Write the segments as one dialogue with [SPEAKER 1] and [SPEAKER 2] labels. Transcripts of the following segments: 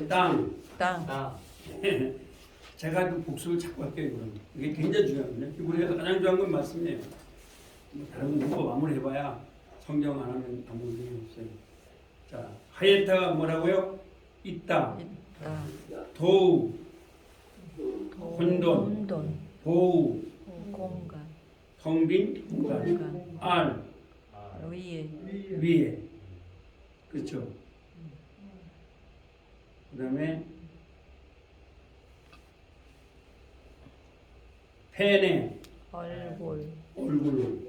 [SPEAKER 1] 땅.
[SPEAKER 2] 땅.
[SPEAKER 1] 제가 그 복수를 자꾸 할게요. 그럼 이게 굉장히 중요하거든요. 우리가 가장 중요한 건 말씀이에요. 뭐 다른 거 아무리 해봐야 성경 안 하면 아무 의미 없어요. 자, 하예타가 뭐라고요? 있다.
[SPEAKER 2] 있다.
[SPEAKER 1] 도우, 혼돈,
[SPEAKER 2] 혼돈.
[SPEAKER 1] 보우,
[SPEAKER 2] 공간.
[SPEAKER 1] 텅빈 공간,
[SPEAKER 2] 공간.
[SPEAKER 1] 알,
[SPEAKER 2] 위에.
[SPEAKER 1] 위에. 그렇죠. 그 다음에 페네,
[SPEAKER 2] 얼굴.
[SPEAKER 1] 얼굴,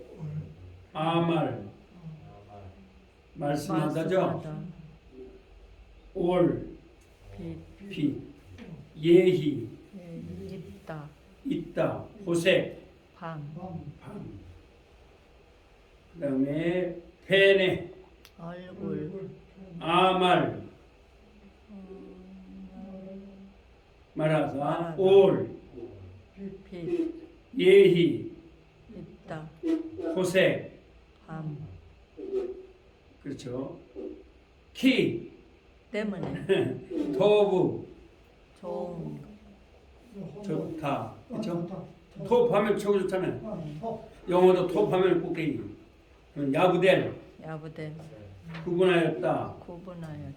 [SPEAKER 1] 아말, 말씀하다죠.
[SPEAKER 2] 말씀하다.
[SPEAKER 1] 올,
[SPEAKER 2] 빛.
[SPEAKER 1] 빛, 예희,
[SPEAKER 2] 있다.
[SPEAKER 1] 있다, 호색,
[SPEAKER 2] 밤.
[SPEAKER 1] 밤. 그 다음에 페네,
[SPEAKER 2] 얼굴.
[SPEAKER 1] 아말, 말하자,
[SPEAKER 2] 말하다.
[SPEAKER 1] 올,
[SPEAKER 2] 빛.
[SPEAKER 1] 예희,
[SPEAKER 2] 있다.
[SPEAKER 1] 호색,
[SPEAKER 2] 밤.
[SPEAKER 1] 그렇죠. 키,
[SPEAKER 2] 때문에.
[SPEAKER 1] 토부,
[SPEAKER 2] 좋은.
[SPEAKER 1] 좋다, 그렇죠. 톱하면 최고 좋잖아요. 영어도 톱하면 꼭대기. 야부델,
[SPEAKER 2] 야부된.
[SPEAKER 1] 구분하였다.
[SPEAKER 2] 구분하였다.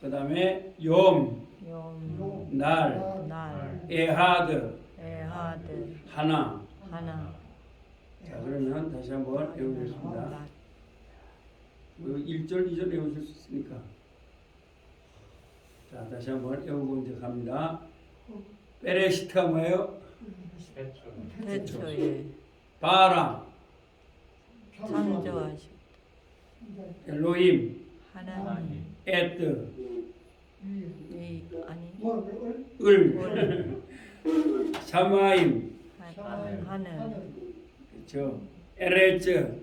[SPEAKER 1] 그 다음에 염,
[SPEAKER 2] 용.
[SPEAKER 1] 날,
[SPEAKER 2] 날.
[SPEAKER 1] 에하드,
[SPEAKER 2] 에하드.
[SPEAKER 1] 하나.
[SPEAKER 2] 하나.
[SPEAKER 1] 자, 그러면 다시 한번 외우겠습니다.
[SPEAKER 2] 낮.
[SPEAKER 1] 1절, 2절 외우실 수 있으니까. 자, 다시 한번 외우고 이제 갑니다. 베레시트가 뭐예요?
[SPEAKER 2] 태초에
[SPEAKER 1] 바라,
[SPEAKER 2] 창조하셨다.
[SPEAKER 1] 엘로힘,
[SPEAKER 2] 하나님.
[SPEAKER 1] 에드,
[SPEAKER 2] 이 아니
[SPEAKER 1] 을, 샤마임,
[SPEAKER 2] 하늘.
[SPEAKER 1] 그렇죠. 에레츠,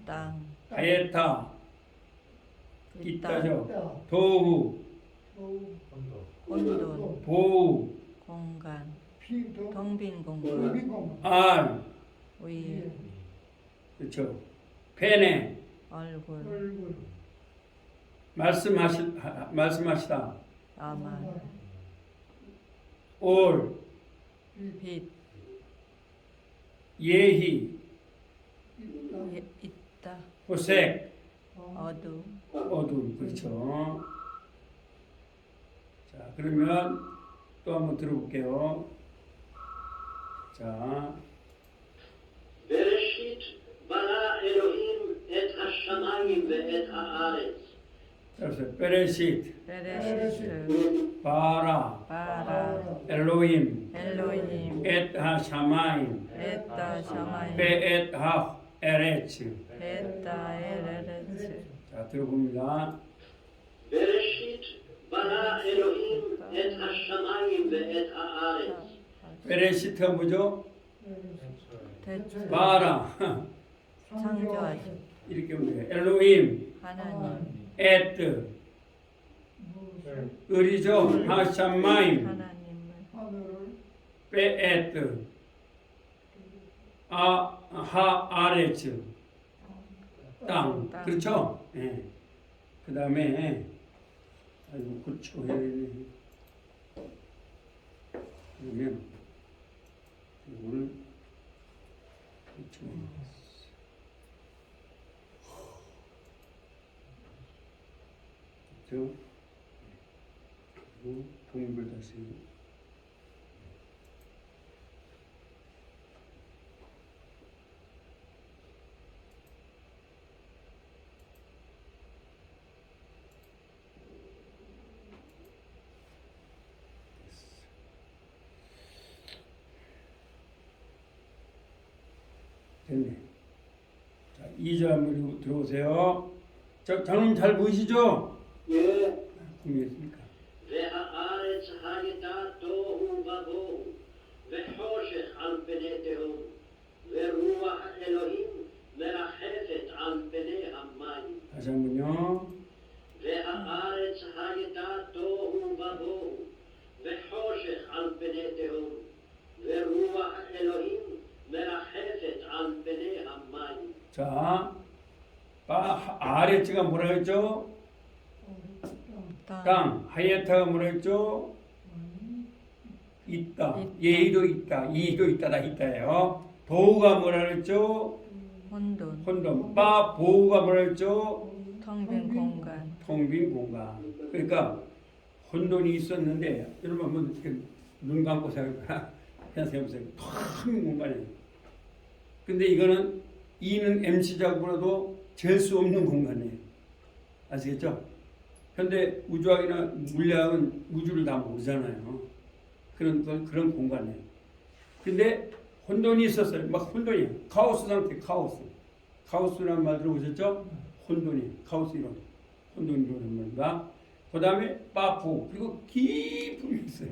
[SPEAKER 2] 땅.
[SPEAKER 1] 하예타,
[SPEAKER 2] 이 땅.
[SPEAKER 1] 있다죠. 도우,
[SPEAKER 2] 혼돈.
[SPEAKER 1] 보우,
[SPEAKER 2] 공간. 텅빈 공간.
[SPEAKER 1] 알,
[SPEAKER 2] 위에.
[SPEAKER 1] 그렇죠. 페네,
[SPEAKER 2] 얼굴.
[SPEAKER 1] 말씀하시다.
[SPEAKER 2] 아만.
[SPEAKER 1] 올,
[SPEAKER 2] 빛.
[SPEAKER 1] 예희,
[SPEAKER 2] 있다.
[SPEAKER 1] 호색,
[SPEAKER 2] 어두.
[SPEAKER 1] 어둠, 그렇죠. 자, 그러면 또 한번 들어볼게요. 자,
[SPEAKER 3] בראשית ברא אלוהים את השמיים ואת הארץ.
[SPEAKER 1] 그래서 베레시트,
[SPEAKER 2] 베레시트.
[SPEAKER 1] 바라,
[SPEAKER 2] 바라.
[SPEAKER 1] 엘로힘,
[SPEAKER 2] 엘로힘.
[SPEAKER 1] 에타 샤마임,
[SPEAKER 2] 에따 샤마임.
[SPEAKER 1] 베에타 에레츠.
[SPEAKER 2] 에따 에레레츠.
[SPEAKER 1] 자, 들어봅니다.
[SPEAKER 3] בראשית ברא אלוהים את השמיים ואת הארץ.
[SPEAKER 1] 베레시트가 뭐죠?
[SPEAKER 2] 태초.
[SPEAKER 1] 바라,
[SPEAKER 2] 창조하셨다.
[SPEAKER 1] 이렇게 보면 돼요. 엘로힘,
[SPEAKER 2] 하나님.
[SPEAKER 1] 에트, 을이죠. 하샤마임,
[SPEAKER 2] 하나님을.
[SPEAKER 1] 베에트, 하아레츠, 땅. 그렇죠? 예. 그 다음에, 아이고, 그렇죠. 해야 되네. 그러면, 이거를, 그렇죠. 그리고 독립을 다시 됐네. 자, 2절 한번 들어오세요. 장님 잘 보이시죠?
[SPEAKER 3] 예.
[SPEAKER 1] 공유했습니까?
[SPEAKER 3] והארץ הייתה תוהו ובוהו וחושך על פני תהום ורוח אלוהים מרחפת על פני המים.
[SPEAKER 1] 다시 한번요.
[SPEAKER 3] והארץ הייתה תוהו ובוהו וחושך על פני תהום ורוח אלוהים מרחפת על פני המים.
[SPEAKER 1] 자, 아래치가 뭐라 했죠? 땅. 하야타가 뭐라 했죠? 있다. 예의도 있다. 이도 있다. 다 있다예요. 도우가 뭐라 했죠?
[SPEAKER 2] 혼돈.
[SPEAKER 1] 혼돈. 빠 보우가 뭐라 했죠?
[SPEAKER 2] 텅 빈 공간.
[SPEAKER 1] 텅 빈 공간. 그러니까 혼돈이 있었는데 여러분 한번 이렇게 눈 감고 생각해보세요. 텅 빈 공간이에요. 근데 이거는 이는 MC 작업으로도 잴 수 없는 공간이에요. 아시겠죠? 현대 우주학이나 물리학은 우주를 다 모르잖아요. 그런 공간이에요. 근데 혼돈이 있었어요. 막 혼돈이에요. 카오스 상태, 카오스. 카오스라는 말 들어보셨죠? 혼돈이, 카오스 이론. 혼돈 이론은 뭔가. 그 다음에 빠포, 그리고 깊은 게 있어요.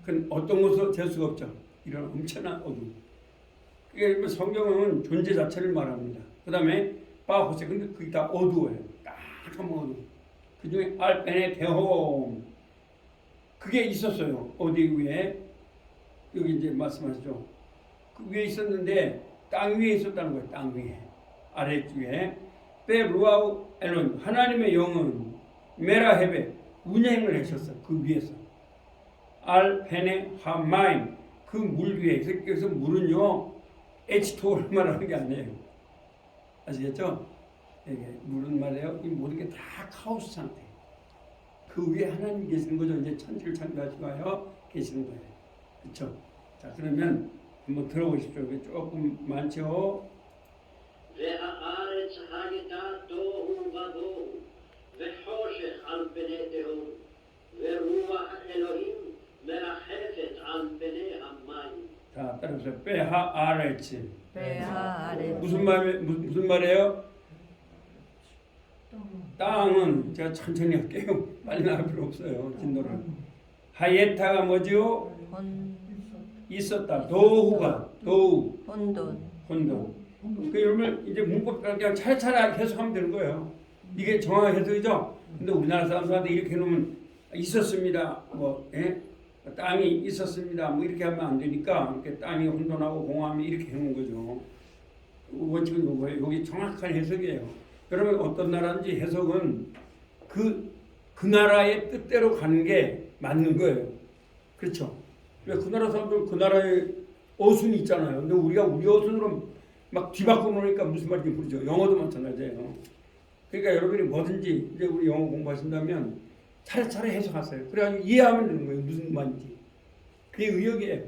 [SPEAKER 1] 그건 어떤 곳으로 될 수가 없죠. 이런 엄청난 어둠. 그러니까 성경은 존재 자체를 말합니다. 그 다음에 빠호세, 근데 그게 다 어두워요. 딱한 어두워. 그 중에 알펜의 대홈. 그게 있었어요. 어디 위에? 여기 이제 말씀하시죠. 그 위에 있었는데 땅 위에 있었다는 거예요. 땅 위에. 아래쪽에. 베루아우 엘론. 하나님의 영은 메라헤베. 운행을 하셨어. 그 위에서. 알펜의 하마인. 그 물 위에. 그래서 물은요. H2O를 말하는 게 아니에요. 아시겠죠? 이게 물은 말이에요. 이 모든 게 다 카오스 상태. 그 위에 하나님 계시는 거죠. 이제 천지를 창조하시고 계시는 거예요. 그렇죠? 자, 그러면 한번 들어보십시오. 이게 조금 많죠?
[SPEAKER 3] והארץ הייתה תוהו ובוהו, וחושך על פני תהום, ורוח אלוהים מרחפת על פני המים.
[SPEAKER 1] 자, 따라서 베하 아레치.
[SPEAKER 2] 베하 아레치.
[SPEAKER 1] 무슨 말이에요? 땅은 제가 천천히 할게요. 빨리 나갈 필요 없어요. 진도를. 하예타가 뭐죠? 있었다. 도우가 도우.
[SPEAKER 2] 혼돈.
[SPEAKER 1] 그 여러분 이제 문법 그냥 차례차례 해석하면 되는 거예요. 이게 정확한 해석이죠. 근데 우리나라 사람들한테 이렇게 해놓으면 있었습니다. 뭐 땅이 있었습니다. 뭐 이렇게 하면 안 되니까 이렇게 땅이 혼돈하고 공함이 이렇게 해놓은 거죠. 원칙은 이거예요. 여기 정확한 해석이에요. 여러분 어떤 나라인지 해석은 그 나라의 뜻대로 가는 게 맞는 거예요. 그렇죠? 그 나라 사람들 그 나라의 어순이 있잖아요. 근데 우리가 우리 어순으로 막 뒤바꿔 놓으니까 무슨 말인지 모르죠. 영어도 마찬가지예요. 그러니까 여러분이 뭐든지 이제 우리 영어 공부하신다면 차례차례 해석하세요. 그래가지고 이해하면 되는 거예요. 무슨 말인지. 그게 의역이에요.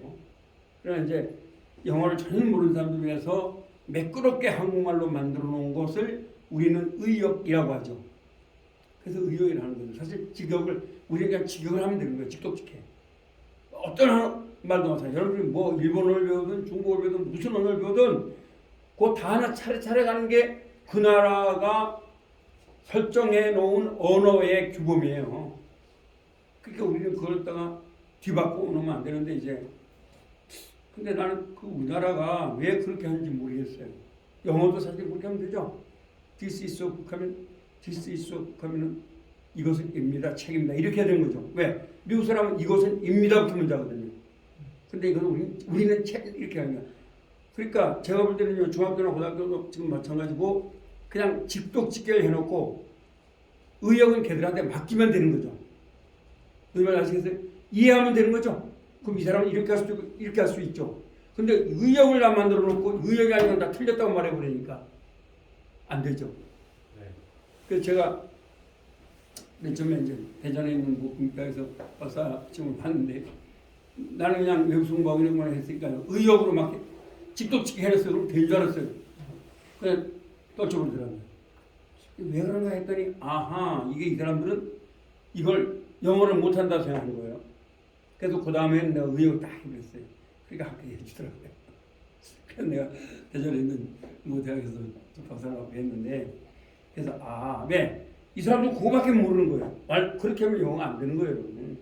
[SPEAKER 1] 그러나 이제 영어를 전혀 모르는 사람들 위해서 매끄럽게 한국말로 만들어 놓은 것을 우리는 의역이라고 하죠. 그래서 의역이라는 거죠. 사실 직역을 우리가 그냥 직역을 하면 되는 거예요. 직독직해. 어떤 말도 마찬가지. 여러분이 뭐 일본어를 배우든 중국어를 배우든 무슨 언어를 배우든 그 다 하나 차례차례 가는 게 그 나라가 설정해 놓은 언어의 규범이에요. 그러니까 우리는 그걸 갖다가 뒤바꾸고 놓으면 안 되는데 이제 근데 나는 그 우리나라가 왜 그렇게 하는지 모르겠어요. 영어도 사실 그렇게 하면 되죠. This is so 하면 This is so 하면은 이것은 입니다, 책입니다 이렇게 해야 되는 거죠. 왜? 미국 사람은 이것은 입니다부터 먼저 하거든요. 근데 이거는 우리는 책 이렇게 하는 거야. 그러니까 제가 볼 때는요 중학교나 고등학교도 지금 마찬가지고 그냥 직독직결 해놓고 의역은 걔들한테 맡기면 되는 거죠. 무슨 말 아시겠어요? 이해하면 되는 거죠. 그럼 이 사람은 이렇게 할 수도 있고 이렇게 할 수 있죠. 근데 의역을 다 만들어 놓고 의역이 아니면 다 틀렸다고 말해버리니까 안 되죠. 네. 그래서 제가 맨 처음에 이제 대전에 있는 국가에서 박사 시험을 봤는데 나는 그냥 외국수공부하고 이런 걸 했으니까요. 의역으로 막 직독직결 해놨어요. 그럼 된 줄 알았어요. 그냥 떨쳐버리더라고요. 왜 그런가 했더니 아하 이게 이 사람들은 이걸 영어를 못한다 생각하는 거예요. 그래서 그 다음에는 내가 의역을 딱 해버렸어요. 그러니까 학교에 해주더라고요. 그래서 내가 대전에 있는 뭐 대학에서 박사를 했는데 그래서 왜? 이 사람도 그거밖에 모르는 거예요. 그렇게 하면 영어가 안 되는 거예요. 여러분.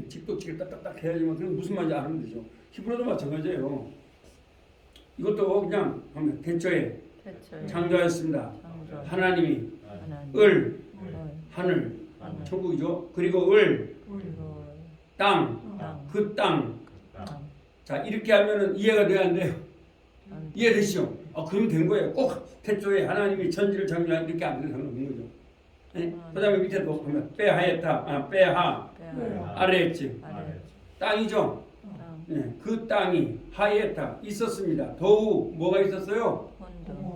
[SPEAKER 1] 직독직을 딱딱딱 해야지만 그럼 무슨 말인지 알면 되죠. 히브리어도 마찬가지예요. 이것도 그냥 하면 대처에 창조하였습니다. 하나님이 하늘 천국이죠. 그리고 땅, 그 땅. 자 이렇게 하면은 이해가 돼야 안 돼요? 이해되시죠? 그러면 된 거예요. 꼭 태초에 하나님이 천지를 창조한 이렇게 안 되는 상관없는 거죠. 그다음에 밑에도 보면 빼하였다. 빼하 아래했지.
[SPEAKER 2] 아래
[SPEAKER 1] 땅이죠.
[SPEAKER 2] 땅
[SPEAKER 1] 네, 그 땅이 하였다 있었습니다. 도우 뭐가 있었어요?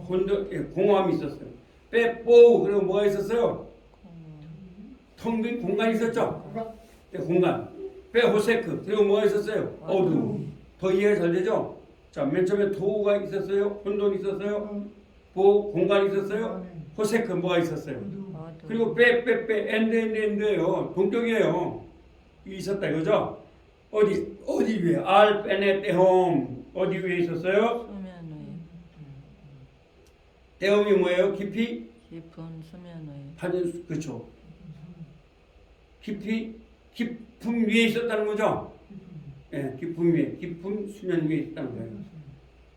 [SPEAKER 2] 혼돈
[SPEAKER 1] 혼돈 공허함이 있었어요. 빼뽀우 그리고 뭐가 있었어요?
[SPEAKER 2] 공허
[SPEAKER 1] 텅 빈 공간이 있었죠. 네, 공간. 빼호세크 그리고 뭐가 있었어요? 어둠. 더 이해가 잘 되죠? 자, 맨 처음에 도우가 있었어요. 혼돈이 있었어요. 보 공간이 있었어요. 호세크 뭐가 있었어요?
[SPEAKER 2] 어둠
[SPEAKER 1] 그리고 빼 엔드예요. 동격이에요. 있었다 이거죠? 어디 위에? 알 빼네 떼홈 어디 위에 있었어요?
[SPEAKER 2] 수면 위에
[SPEAKER 1] 떼홈이 뭐예요? 깊이
[SPEAKER 2] 깊은 수면 위에
[SPEAKER 1] 파진 그렇죠. 깊음 위에 있었다는 거죠? 예, 깊음 위에 깊은 수면 위에 있었다는 거예요.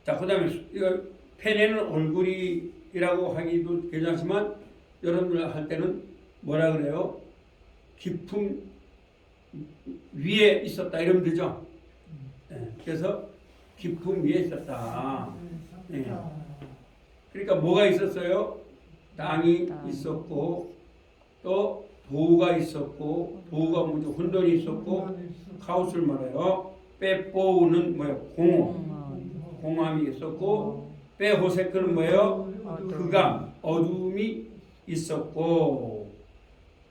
[SPEAKER 1] 자, 그다음에 이거 페네는 얼굴이라고 하기도 괜찮지만 여러분들 할 때는 뭐라 그래요? 깊음 위에 있었다 이러면 되죠. 예, 그래서 깊음 위에 있었다. 예. 그러니까 뭐가 있었어요? 땅이 있었고 또 도우가 있었고 도우가 뭐죠? 혼돈이 있었고 카오스를 말해요. 빼뽀우는 뭐예요? 공허함이 있었고 빼호세크는 뭐예요? 흑암 어둠이 있었고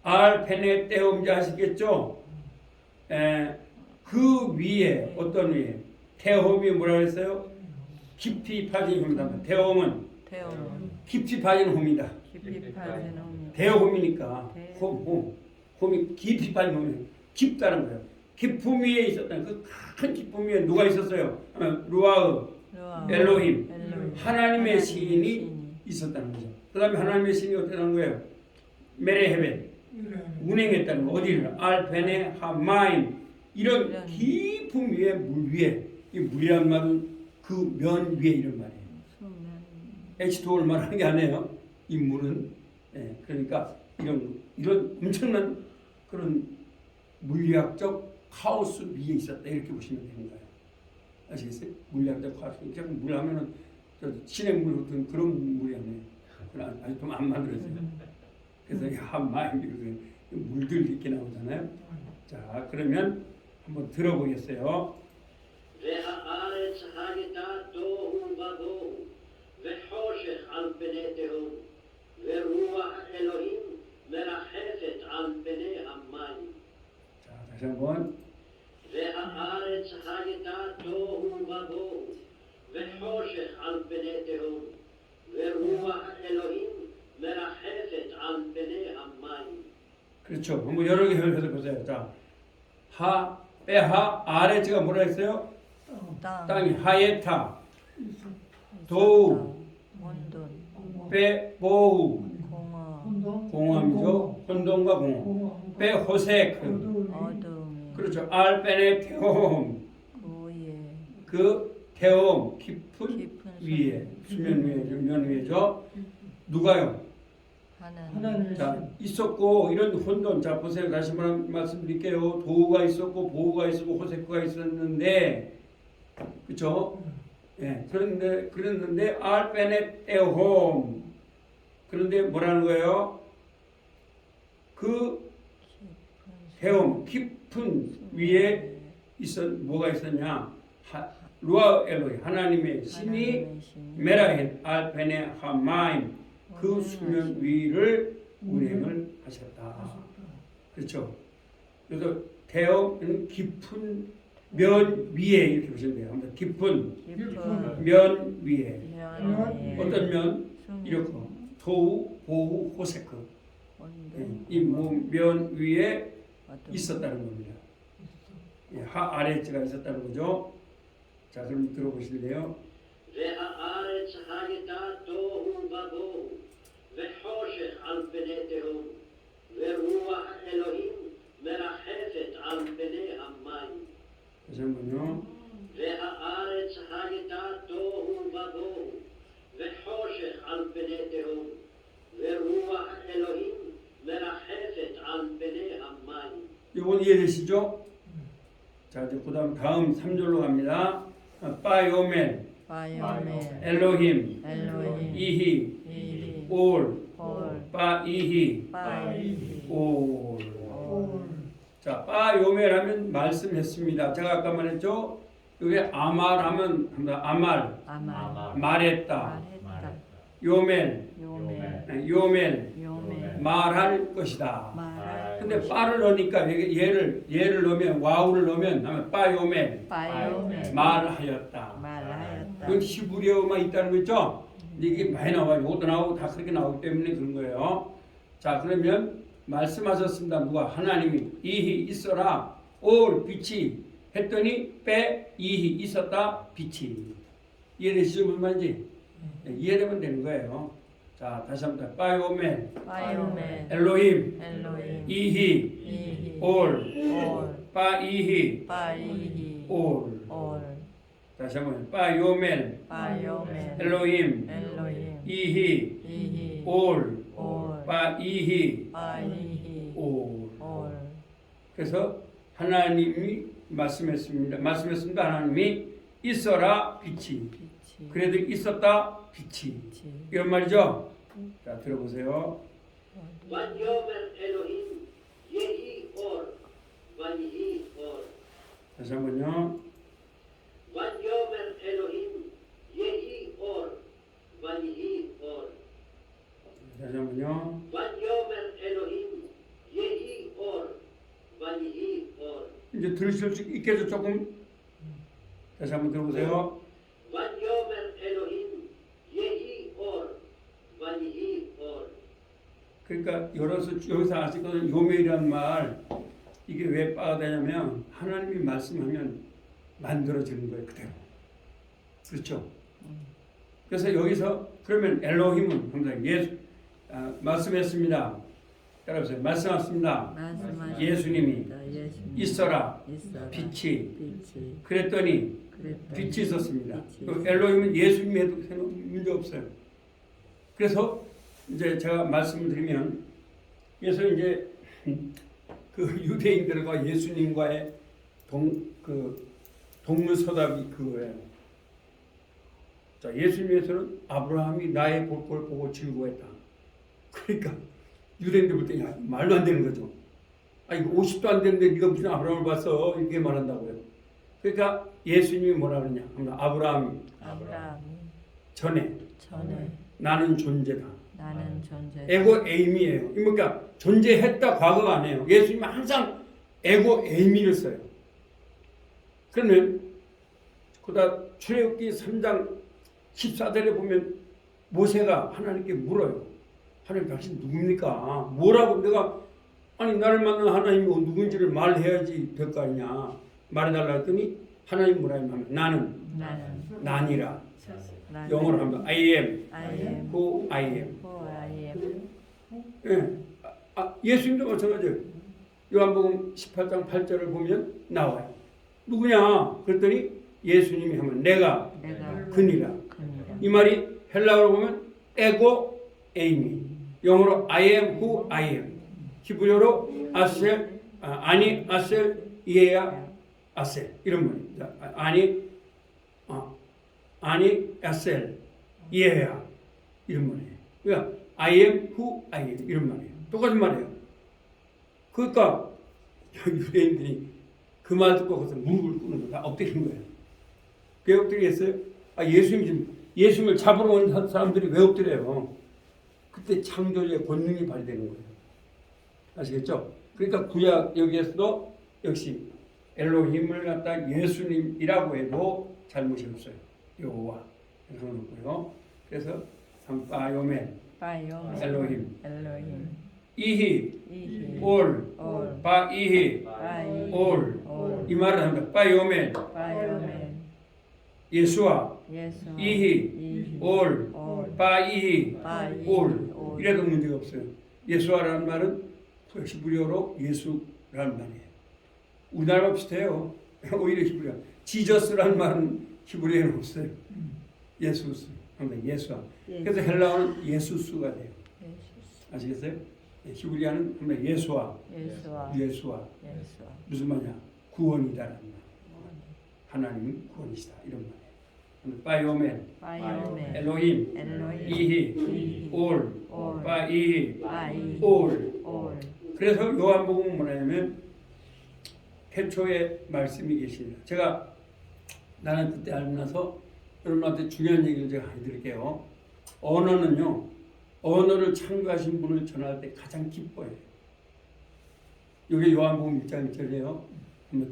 [SPEAKER 1] 알페네 떼옴지 아시겠죠? 그 위에 어떤 위에 태홈이 뭐라 그랬어요? 깊이 파진 홈이다. 태홈은
[SPEAKER 2] 태움은
[SPEAKER 1] 깊이 파진 홈이다.
[SPEAKER 2] 깊이 파진 홈이
[SPEAKER 1] 대홈이니까
[SPEAKER 2] 대-
[SPEAKER 1] 홈이 깊이 파진 홈이 깊다는 거예요. 깊음 위에 있었다는 그 큰 깊음 위에 누가 있었어요? 루아흐 엘로힘 하나님의 시인이 있었다는 거죠. 그 다음에 하나님의 시인이 어떻게 하는 거예요? 메레헤벤 운행했다는 거. 어디를? 알페네 하마임 이런 깊은 위에 물 위에 이 물이란 말은 그 면 위에 이런 말이에요.
[SPEAKER 2] 수면
[SPEAKER 1] H2O를 말하는 게 아니에요. 이 물은 그러니까 이런 엄청난 그런 물리학적 카오스 위에 있었다 이렇게 보시면 되는 거예요. 아시겠어요? 물리학적 카오스. 자꾸 물 하면은 신의 물 같은 그런 물이 아니에요. 그건 아직 좀 안 만들어져요. 그래서 하마임 물들 이렇게 나오잖아요. 자, 그러면 한번 들어보겠어요.
[SPEAKER 3] והארץ הייתה תוהו ובוהו, וחושך על פני תהום, ורוח אלוהים מרחפת על פני המים.
[SPEAKER 1] 자, 다시 한번.
[SPEAKER 3] והארץ הייתה תוהו ובוהו, וחושך על פני תהום, ורוח אלוהים מרחפת על פני המים.
[SPEAKER 1] 그렇죠. 한번 여러 개 해서 보세요. 자, 빼하 아래지가 뭐라 했어요? 땅이 하예타 도우
[SPEAKER 2] 혼돈
[SPEAKER 1] 빼보우
[SPEAKER 2] 공허
[SPEAKER 1] 공허함이죠. 혼돈과 공허. 빼호세크
[SPEAKER 2] 어둠이
[SPEAKER 1] 그렇죠. 알페네 테옴
[SPEAKER 2] 그 위에
[SPEAKER 1] 그 테옴 깊은
[SPEAKER 2] 깊은
[SPEAKER 1] 위에 수면 위에 면 위에죠. 누가요?
[SPEAKER 2] 하나님
[SPEAKER 1] 자, 있었고 이런 혼돈. 자, 보세요. 다시 말씀드릴게요. 도우가 있었고 보우가 있었고 호세크가 있었는데 그렇죠? 예. 그랬는데 알페네 에홈 그런데 뭐라는 거예요? 그 헤엄 깊은 위에 뭐가 있었냐? 루아 엘로이 하나님의 신이 메라헷 알페네 하마임 그 수면 위를 운행을 하셨다. 그렇죠? 그래서 태엄은 깊은 면 위에 이렇게 보시면 돼요. 한번 깊은 면 위에 어떤 면? 이렇게 도우, 보우, 호세크 이 면 위에 있었다는 겁니다. 하 아래지가 있었다는 거죠. 자, 그럼 들어보실래요?
[SPEAKER 3] והארץ הייתה תוהו ובוהו, וחושך על פני תהום, ורוח אלוהים מרחפת על פני המים.
[SPEAKER 1] 다시 한번요.
[SPEAKER 3] והארץ הייתה תוהו ובוהו, וחושך על פני תהום, ורוח אלוהים מרחפת על פני המים.
[SPEAKER 1] 이건 이해되시죠? 자, 이제 그다음 3절로 갑니다. 바이오멜,
[SPEAKER 2] 바이오멜
[SPEAKER 1] 엘로힘,
[SPEAKER 2] 엘로힘
[SPEAKER 1] 이히,
[SPEAKER 2] 이히
[SPEAKER 1] 올,
[SPEAKER 2] 홀
[SPEAKER 1] 빠이히
[SPEAKER 2] 빠이히
[SPEAKER 1] 올.
[SPEAKER 2] 올
[SPEAKER 1] 자, 빠요멜하면 말씀했습니다. 제가 아까 말했죠. 여기 아말하면 아말
[SPEAKER 2] 아말
[SPEAKER 1] 말했다.
[SPEAKER 2] 말했다
[SPEAKER 1] 요멜
[SPEAKER 2] 요멜
[SPEAKER 1] 요멜
[SPEAKER 2] 요멜
[SPEAKER 1] 말할 것이다.
[SPEAKER 2] 말할
[SPEAKER 1] 근데 빠를 넣으니까 얘를 넣으면 와우를 넣으면 하면 빠요멜
[SPEAKER 2] 빠요멜
[SPEAKER 1] 말하였다.
[SPEAKER 2] 말하였다
[SPEAKER 1] 그건 히브리어만 있다는 거 있죠? 근데 이게 많이 나와요. 이것도 나오고 다 그렇게 나오기 때문에 그런 거예요. 자, 그러면 말씀하셨습니다. 누가? 하나님이 이히 있어라 올 빛이 했더니 빼 이히 있었다 빛이. 이해되시죠? 무슨 말인지? 이해되면 되는 거예요. 자, 다시 한번 빠요멜
[SPEAKER 2] 빠요멜
[SPEAKER 1] 엘로힘
[SPEAKER 2] 엘로힘
[SPEAKER 1] 이히
[SPEAKER 2] 이히
[SPEAKER 1] 올
[SPEAKER 2] 올
[SPEAKER 1] 빠이히
[SPEAKER 2] 빠이히
[SPEAKER 1] 올.
[SPEAKER 2] 올
[SPEAKER 1] 다시 한번 빠요멜
[SPEAKER 2] 빠요멜
[SPEAKER 1] 엘로힘
[SPEAKER 2] 엘로힘
[SPEAKER 1] 이히
[SPEAKER 2] 이히
[SPEAKER 1] 올
[SPEAKER 2] 올
[SPEAKER 1] 빠이히
[SPEAKER 2] 빠이히
[SPEAKER 1] 올.
[SPEAKER 2] 올
[SPEAKER 1] 그래서 하나님이 말씀했습니다. 하나님이 있어라 빛이.
[SPEAKER 2] 빛이
[SPEAKER 1] 그래도 있었다 빛이.
[SPEAKER 2] 빛이
[SPEAKER 1] 이런 말이죠. 자, 들어보세요.
[SPEAKER 3] ויאמר אלוהים יהי אור ויהי אור.
[SPEAKER 1] 다시 한번요.
[SPEAKER 3] ויאמר אלוהים יהי אור ויהי אור.
[SPEAKER 1] 다시 한번요.
[SPEAKER 3] ויאמר אלוהים יהי אור ויהי אור.
[SPEAKER 1] 이제 들으실 수 있게 해서 조금 다시 한번 들어보세요.
[SPEAKER 3] ויאמר אלוהים יהי אור ויהי אור.
[SPEAKER 1] 그러니까 여기서 아시거든. 요멜이란 말 이게 왜 빠가 되냐면 하나님이 말씀하면 만들어지는 거예요. 그대로. 그렇죠? 그래서 여기서 그러면 엘로힘은 항상 말씀했습니다. 따라오세요. 말씀하셨습니다.
[SPEAKER 2] 말씀하셨습니다.
[SPEAKER 1] 예수님이
[SPEAKER 2] 예수님
[SPEAKER 1] 있어라
[SPEAKER 2] 있어라
[SPEAKER 1] 빛이.
[SPEAKER 2] 빛이
[SPEAKER 1] 그랬더니
[SPEAKER 2] 그랬더니
[SPEAKER 1] 빛이 있었습니다.
[SPEAKER 2] 빛이
[SPEAKER 1] 그 엘로힘은 예수님이 해도 문제 없어요. 그래서 이제 제가 말씀을 드리면 그래서 이제 그 유대인들과 예수님과의 동문서답이 그거예요. 자, 예수님에서는 아브라함이 나의 볼 걸 보고 즐거워했다. 그러니까 유대인들 볼 때 야, 말도 안 되는 거죠. 아, 이거 50도 안 되는데 네가 무슨 아브라함을 봤어? 이렇게 말한다고요. 그러니까 예수님이 뭐라 그러냐? 아브라함이
[SPEAKER 2] 아브라함이
[SPEAKER 1] 전에
[SPEAKER 2] 전에
[SPEAKER 1] 나는 존재다.
[SPEAKER 2] 나는 존재
[SPEAKER 1] 에고 에임이에요. 그러니까 존재했다 과거가 아니에요. 예수님은 항상 에고 에임이를 써요. 그러면 그다 출애굽기 3장 14절에 보면 모세가 하나님께 물어요. 하나님 당신 누굽니까? 뭐라고 내가 아니 나를 만난 하나님이 누군지를 말해야지 될 거 아니냐. 말해달라 했더니 하나님 뭐라 하면 나는 난이라. 영어로 하면 I am, who I am. 예. 예수님도 마찬가지예요. 요한복음 18장 8절을 보면 나와요. 누구냐? 그랬더니 예수님이 하면 내가 그니라. 이 말이 헬라어로 보면 에고 에이미. 영어로 I am who I am. 히브리어로 아셀 아니 아셀 이에야 아셀 이런 말입니다. 아니 아셀 이에야 이런 말이에요. 그러니까 I am who I am 이런 말이에요. 똑같은 말이에요. 그러니까 유대인들이 그 말 듣고 거기서 무릎을 꿇는 거다 엎드리는 거예요. 왜 엎드리겠어요? 예수님을 잡으러 온 사람들이 왜 엎드려요? 그때 창조주의 권능이 발휘되는 거예요. 아시겠죠? 그러니까 구약 여기에서도 역시 엘로힘을 갖다 예수님이라고 해도 잘못이 없어요. 여호와 상관없고요. 그래서 빠요멜 엘로힘 이히 올 빠이히 올 이 말을 합니다. 빠요멜 예수와 이히 올 빠이히 올 이래도 문제가 없어요. 예수와라는 말은 히브리어로 예수라는 말이에요. 우리나라 비슷해요. 오히려 히브리어 지저스라는 말은 히브리어에는 없어요. 예수스 합니다. 예수와 그래서 헬라어는 예수스가 돼요. 아시겠어요? 히브리어는 합니다. 예수와 무슨 말이야? 구원이다라는 말. 하나님은 구원이시다 이런 말이에요. 바이오멘,
[SPEAKER 2] 바이오멘,
[SPEAKER 1] 엘로힘,
[SPEAKER 2] 엘로힘,
[SPEAKER 1] 이히, 올,
[SPEAKER 2] 올,
[SPEAKER 1] 바이히,
[SPEAKER 2] 바이,
[SPEAKER 1] 올.
[SPEAKER 2] 올.
[SPEAKER 1] 그래서 요한복음은 뭐냐면 태초에 말씀이 계시니라. 제가 나는 그때 알고 나서 여러분한테 중요한 얘기를 제가 해드릴게요. 언어는요, 언어를 창조하신 분을 전할 때 가장 기뻐해요. 이게 요한복음 1장 1절이에요.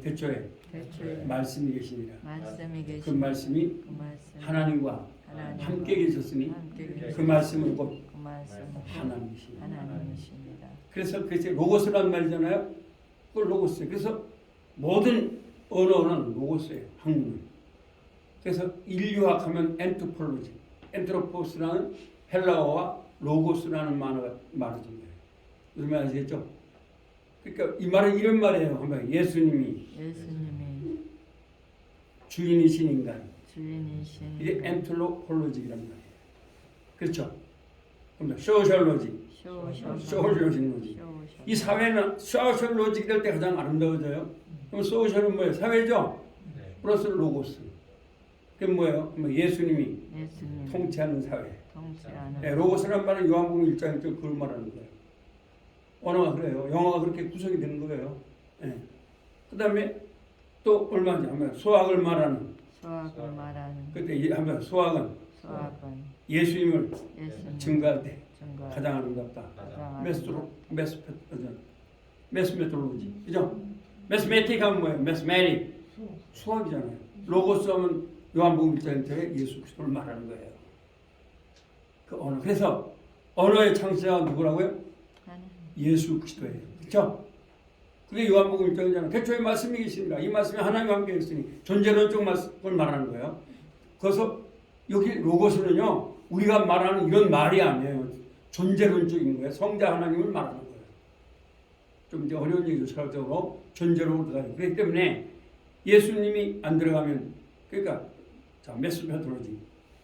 [SPEAKER 1] 태초에
[SPEAKER 2] 대초에
[SPEAKER 1] 말씀이 계시니라.
[SPEAKER 2] 말씀이
[SPEAKER 1] 그
[SPEAKER 2] 계신
[SPEAKER 1] 말씀이
[SPEAKER 2] 그 말씀
[SPEAKER 1] 하나님과
[SPEAKER 2] 하나님과
[SPEAKER 1] 함께 계셨으니
[SPEAKER 2] 함께 계신
[SPEAKER 1] 그 말씀은 곧
[SPEAKER 2] 그 말씀은
[SPEAKER 1] 하나님이시니.
[SPEAKER 2] 하나님이십니다.
[SPEAKER 1] 그래서 그게 로고스란 말이잖아요. 그걸 로고스예요. 그래서 모든 언어는 로고스예요. 한국은. 그래서 인류학 하면 엔토폴로지, 엔트로포스라는 헬라어와 로고스라는 말을 말해줍니다. 무슨 말 아시겠죠? 그러니까 이 말은 이런 말이에요. 한번 예수님이 주인이신 인간.
[SPEAKER 2] 주인이신
[SPEAKER 1] 이게 엔트로폴로지란 말이에요. 그렇죠? 그럼 소셜로지, 소셜로지. 이 사회는 소셜로지 될 때 가장 아름다워져요. 그럼 소셜은 뭐예요? 사회죠? 플러스 로고스. 그게 뭐예요? 예수님이 통치하는 사회.
[SPEAKER 2] 통치하는
[SPEAKER 1] 네, 로고스란 말은 요한복음 1장 1절 그걸 말하는 거예요. 언어가 그래요. 영어가 그렇게 구성이 되는 거예요. 네. 그 다음에 또 얼마 전에 하면 소학을 말하는.
[SPEAKER 2] 소학을 말하는.
[SPEAKER 1] 그때 하면 소학은 예수님을 증거할 때 가장 아름답다. 메스메톨로지. 그죠? 메스메틱 하면 뭐예요? 메스메릭. 수학이잖아요. 로고스 하면 요한복음 1장 1절에 예수 그리스도를 말하는 거예요. 그 언어. 그래서 언어의 창시자가 누구라고요? 예수 그리스도예요. 그렇죠? 그게 요한복음 1장이잖아요. 태초에 말씀이 계십니다. 이 말씀이 하나님과 함께 있으니 존재론적 말씀을 말하는 거예요. 그래서 여기 로고스는요, 우리가 말하는 이런 말이 아니에요. 존재론적인 거예요. 성자 하나님을 말하는 거예요. 좀 이제 어려운 얘기죠. 철학적으로 존재론으로 들어가요. 그렇기 때문에 예수님이 안 들어가면, 그러니까 자, 메스메톨로지.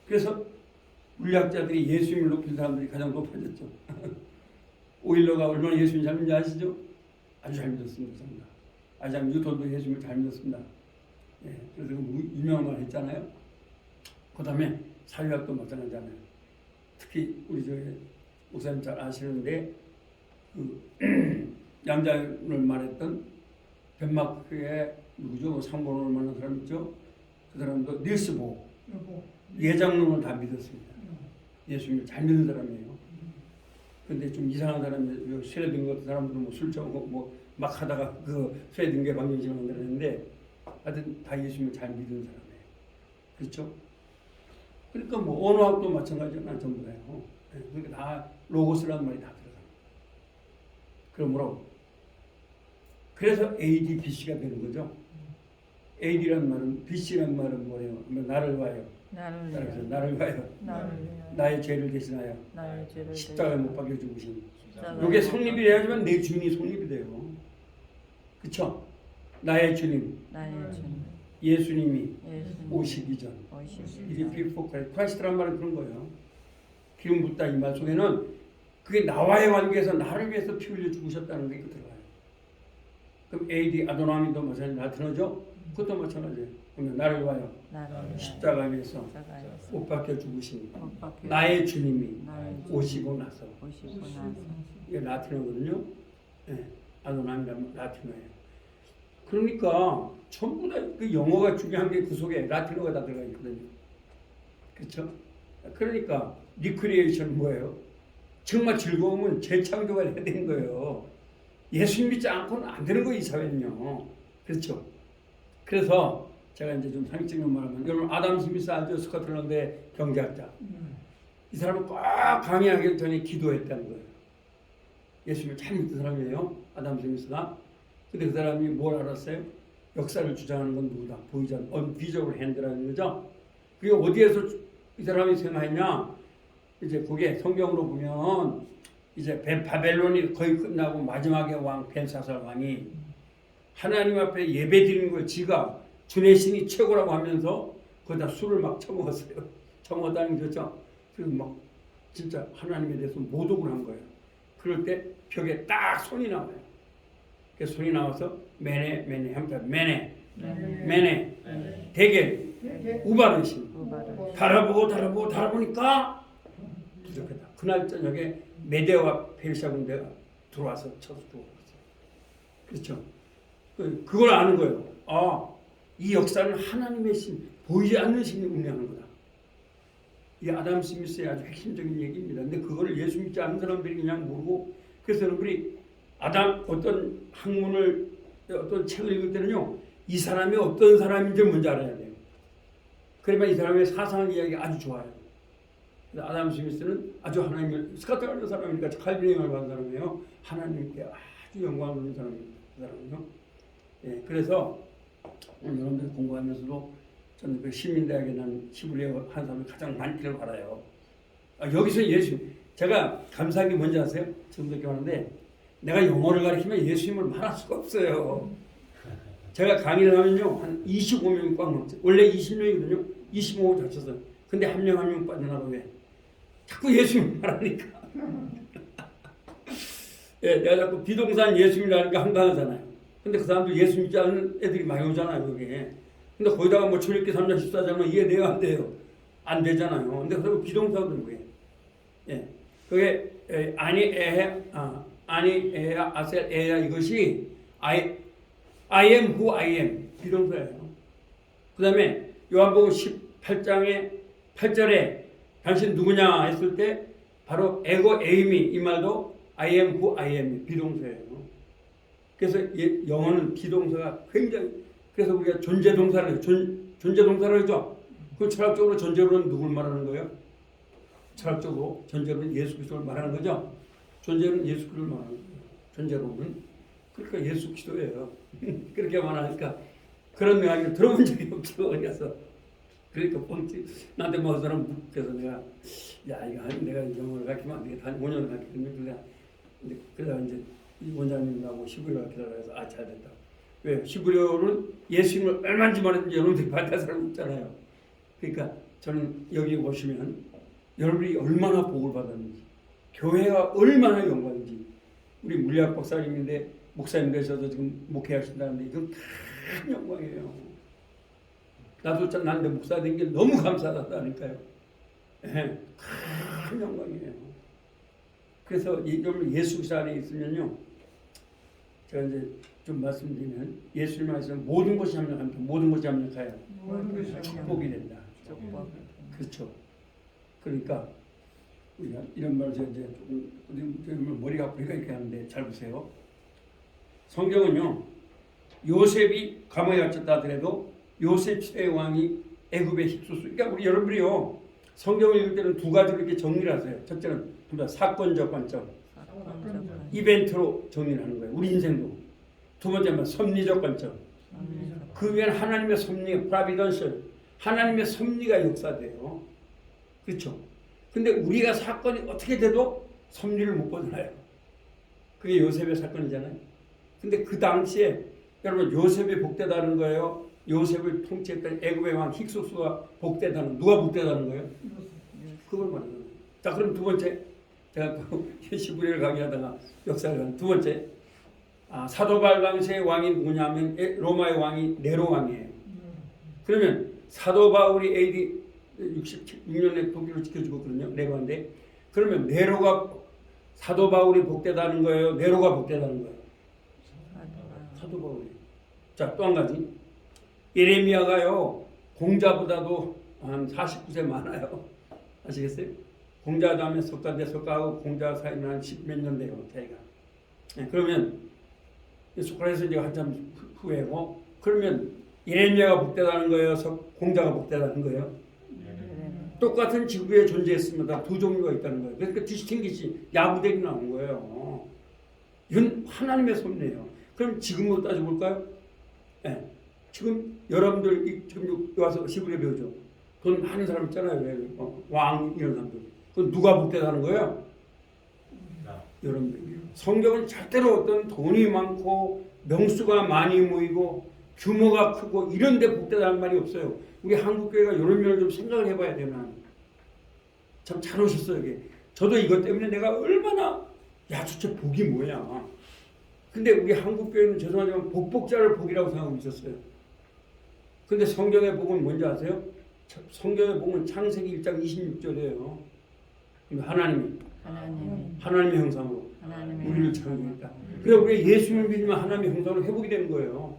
[SPEAKER 1] 그래서 물리학자들이 예수님을 높인 사람들이 가장 높아졌죠. 오일러가 얼마나 예수님 잘 믿는지 아시죠? 아주 잘 믿었습니다. 아주 뉴턴도 예수님을 잘 믿었습니다. 예, 그래서 유명한 말 했잖아요. 그 다음에 사회학도 마찬가지잖아요. 특히 우리 저 목사님 잘 아시는데 그 양자를 말했던 덴마크의 누구죠? 상본을 만난 사람 있죠? 그 사람도 닐스 보 예장론을 다 믿었습니다. 예수님을 잘 믿는 사람이에요. 근데 좀 이상한 사람이 스웨덴 같은 사람들은 뭐 술 처먹고 뭐 막 하다가 그 스웨덴 게 방정식을 만들었는데 하여튼 다 예수님을 잘 믿는 사람이에요. 그렇죠? 그러니까 뭐 언어학도 마찬가지잖아요. 전부 다요. 그러니까 다 로고스라는 말이 다 들어가요. 그러므로 그래서 AD, BC가 되는 거죠. AD라는 말은 BC라는 말은 뭐예요? 나를 와요. 나를 와요. 나의 죄를 대신하여 십자가에 못 박혀 죽으신. 이게 성립이 돼야지만 내 주인이 성립이 돼요. 그렇죠? 나의 주님. 예수님이 오시기 전. 이게 비포 크라이스트란 말은 그런 거예요. 기름 붓다 이 말 속에는 그게 나와의 관계에서 나를 위해서 피 흘려 죽으셨다는 게 들어가요. 그럼 AD 아도나미도 마찬가지 나타나죠? 그것도 마찬가지예요. 그러면 나를 위하여 십자가 위에서 못 박혀 죽으신 나의 주님이 오시고 나서 이게 라틴어거든요. 네, 아도나미라는 라틴어예요. 그러니까 전부 다 그 영어가 중요한 게 그 속에 라틴어가 다 들어가 있거든요. 그렇죠? 그러니까 리크리에이션 뭐예요? 정말 즐거움은 재창조가 해야 되는 거예요. 예수 믿지 않고는 안 되는 거예요, 이 사회는요. 그렇죠? 그래서 제가 이제 좀 상식적인 말하면 여러분 아담 스미스 알죠? 스코틀랜드의 경제학자. 이 사람은 꼭 강의하기 전에 기도했다는 거예요. 예수님을 잘 믿던 사람이에요. 아담 스미스가. 근데 그 사람이 뭘 알았어요? 역사를 주장하는 건 누구다? 보이지 않는 unvisible hand라는 거죠. 그게 어디에서 이 사람이 생각했냐? 이제 그게 성경으로 보면 이제 바벨론이 거의 끝나고 마지막에 왕 벨사살 왕이 하나님 앞에 예배드리는 걸 지가 주의 신이 최고라고 하면서 거기다 술을 막 처먹었어요. 처먹었다는 거죠. 그리고 막 진짜 하나님에 대해서 모독을 한 거예요. 그럴 때 벽에 딱 손이 나와요. 그 손이 나와서 메네 대결 우발의 신.
[SPEAKER 2] 우발의
[SPEAKER 1] 달아보니까 부족하다. 그날 저녁에 메대와 페르시아 군대가 들어와서 쳐서 죽어버렸어요. 그렇죠. 그걸 아는 거예요. 아, 이 역사는 하나님의 신, 보이지 않는 신이 운영하는 거다. 이 아담 스미스의 아주 핵심적인 얘기입니다. 근데 그걸 예수 믿지 않는 사람들이 그냥 모르고, 그래서 여러분이 어떤 학문을, 어떤 책을 읽을 때는요, 이 사람이 어떤 사람인지 먼저 알아야 돼요. 그러면 이 사람의 사상 이야기가 아주 좋아요. 아담 스미스는 아주 하나님을, 스카트가 있는 사람이니까 칼빈의 영향을 받은 사람이에요. 하나님께 아주 영광을 받는 사람입니다. 그 사람은요. 예, 그래서 오늘 여러분들 공부하면서도 저는 그 시민대학에 난 히브리어 한 사람이 가장 많기를 바라요. 여기서 예수, 제가 감사한 게 뭔지 아세요? 지금도 기억하는데, 내가 영어를 가르치면 예수님을 말할 수가 없어요. 제가 강의를 하면요, 한 25명이 꽉 넘죠. 원래 20명이거든요. 25명 다쳤어요. 근데 한 명 한 명 빠져나가. 왜? 자꾸 예수님 말하니까. 예, 내가 자꾸 비동산 예수님이라니까 한가하잖아요. 근데 그 사람들 예수 믿지 않는 애들이 많이 오잖아요, 여기에. 근데 거기다가 뭐 출애굽기 3장 14장은 이해돼야 안 돼요. 안 되잖아요. 근데 그거 비동사거든요, 그게. 예. 그게 아니에야 아셀 에야 이것이 I am who I am 비동사예요. 그다음에 요한복음 18장의 8절에 당신 누구냐 했을 때 바로 에고 에이미 이 말도 I am who I am 비동사예요. 그래서 영어는 비동사가 굉장히, 그래서 우리가 존재동사를 해요. 존재동사를 하죠. 그 철학적으로 존재로는 누굴 말하는 거예요? 철학적으로 존재로는 예수 그리스도를 말하는 거죠. 존재는 예수 그리스도를 말하는 거예요. 존재로는. 그러니까 예수 그리스도예요. 그렇게 말하니까 그런 이야기를 들어본 적이 없죠. 그래서 그러니까 뻥치 나한테 뭐 사람 그래서 내가 야 이거 내가 영어를 가르치면 안 되겠다. 한 5년을 가르치면 그래서 이제 이 원장님하고 히브리어 가르치려고 해서 아 잘됐다. 왜? 히브리어는 예수님을 얼마인지 말했는지 여러분들이 발달 사람 있잖아요. 그러니까 저는 여기 보시면 여러분이 얼마나 복을 받았는지, 교회가 얼마나 영광인지, 우리 물리학 박사님인데 목사님 되셔서 지금 목회하신다는데 이건 큰 영광이에요. 나도 난데 목사 된 게 너무 감사하다니까요. 네, 큰 영광이에요. 그래서 여러분 예수 그 안에 있으면요, 제가 이제 좀 말씀드리면 예수님 안에서 모든 것이 합력합니다. 모든 것이 합력하여 축복이 된다. 그렇죠. 그러니까 우리가 이런 말을 이제 조금 머리가 아프니까 이렇게 하는데 잘 보세요. 성경은요, 요셉이 감옥에 갇혔다 하더라도 요셉 시대의 왕이 애굽의 힙소스. 그러니까 우리 여러분들이요, 성경을 읽을 때는 두 가지로 이렇게 정리를 하세요. 첫째는 사건적 관점, 이벤트로 정리를 하는 거예요. 우리 인생도. 두 번째는 섭리적 관점. 그 위에는 하나님의 섭리, 프라비던셜, 하나님의 섭리가 역사돼요. 그렇죠? 근데 우리가 사건이 어떻게 돼도 섭리를 못 벗어나요. 그게 요셉의 사건이잖아요. 근데 그 당시에 여러분 요셉이 복되다는 거예요. 요셉을 통치했던 애굽의 왕 힉소스가 복되다는, 누가 복되다는 거예요? 그걸 말하는 거예요. 자, 그럼 두 번째, 제가 히브리어를 강의하다가 역사를 하는 두 번째, 사도 바울 당시의 왕이 누구냐면 로마의 왕이 네로 왕이에요. 그러면 사도 바울이 AD 66년에 독일을 지켜주거든요. 네로인데, 그러면 네로가 사도 바울이 복되다는 거예요? 네로가 복되다는 거예요? 사도 바울이. 자, 또 한 가지. 예레미야가요, 공자보다도 한 49세 많아요. 아시겠어요? 공자 다음에 석가인데 석가하고 공자 사이는 한 10몇 년 돼요, 차이가. 네, 그러면 소크라테스 이제 한참 후에고, 그러면 예레미야가 복되다는 거예요? 공자가 복되다는 거예요? 똑같은 지구에 존재했습니다. 두 종류가 있다는 거예요. 그러니까 디스팅기시, 야구대기 나온 거예요. 이건 하나님의 섭리예요. 그럼 지금으로 따져볼까요? 네. 지금 여러분들 지금 와서 히브리어 배우죠. 돈 많은 사람 있잖아요. 왕 이런 사람들. 그건 누가 복되다는 거예요? 여러분들. 성경은 절대로 어떤 돈이 많고 명수가 많이 모이고 규모가 크고 이런 데 복되다는 말이 없어요. 우리 한국교회가 이런 면을 좀 생각을 해봐야 되나. 참 잘 오셨어요. 이게. 저도 이것 때문에 내가 얼마나 도대체 복이 뭐야. 근데 우리 한국교회는 죄송하지만 복복자를 복이라고 생각하고 있었어요. 근데 성경의 복은 뭔지 아세요? 성경의 복은 창세기 1장 26절이에요. 하나님의 형상으로 우리를 창조했다. 그래서 우리가 예수님을 믿으면 하나님의 형상으로 회복이 되는 거예요.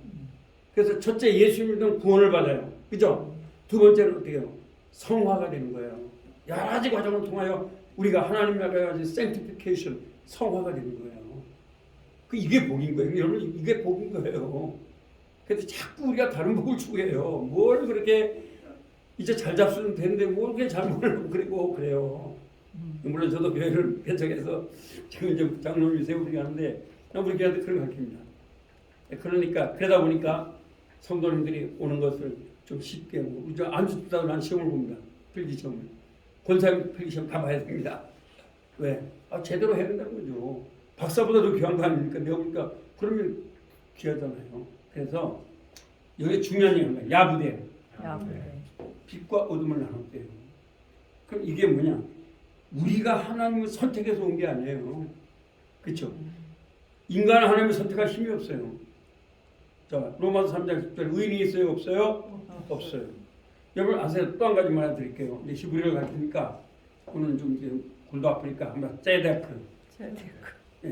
[SPEAKER 1] 그래서 첫째 예수님을 믿으면 구원을 받아요. 그죠? 두 번째는 어떻게 해요? 성화가 되는 거예요. 여러 가지 과정을 통하여 우리가 하나님 나라에 가진 sanctification, 성화가 되는 거예요. 이게 복인 거예요. 여러분 이게 복인 거예요. 그래서 자꾸 우리가 다른 복을 추구해요. 뭘 그렇게 이제 잘 잡수면 되는데 뭘 그렇게 잘못을 그리고 그래요. 물론 저도 교회를 개척해서 지금 이제 장로님 세우기 하는데 우리 교회한테 그런 거 가르칩니다. 그러니까 그러다 보니까 성도님들이 오는 것을 좀 쉽게 안 죽다고 난 시험을 봅니다. 필기 시험을. 권사님 필기 시험 다 봐야 됩니다. 왜? 제대로 해야 된다는 거죠. 박사보다도 귀한 거 아닙니까? 내가 보니까 그러면 귀하잖아요. 그래서 여기 중요한 얘기입니다. 야부대. 빛과 어둠을 나눴대요. 그럼 이게 뭐냐? 우리가 하나님을 선택해서 온 게 아니에요. 그렇죠? 인간은 하나님을 선택할 힘이 없어요. 자, 로마서 3장 10절 의인이 있어요? 없어요? 없어요. 여러분 아세요? 또 한 가지 말해드릴게요. 이제 히브리어를 가르치니까 오늘 좀 이제 골도 아프니까 한번 ጼ데크.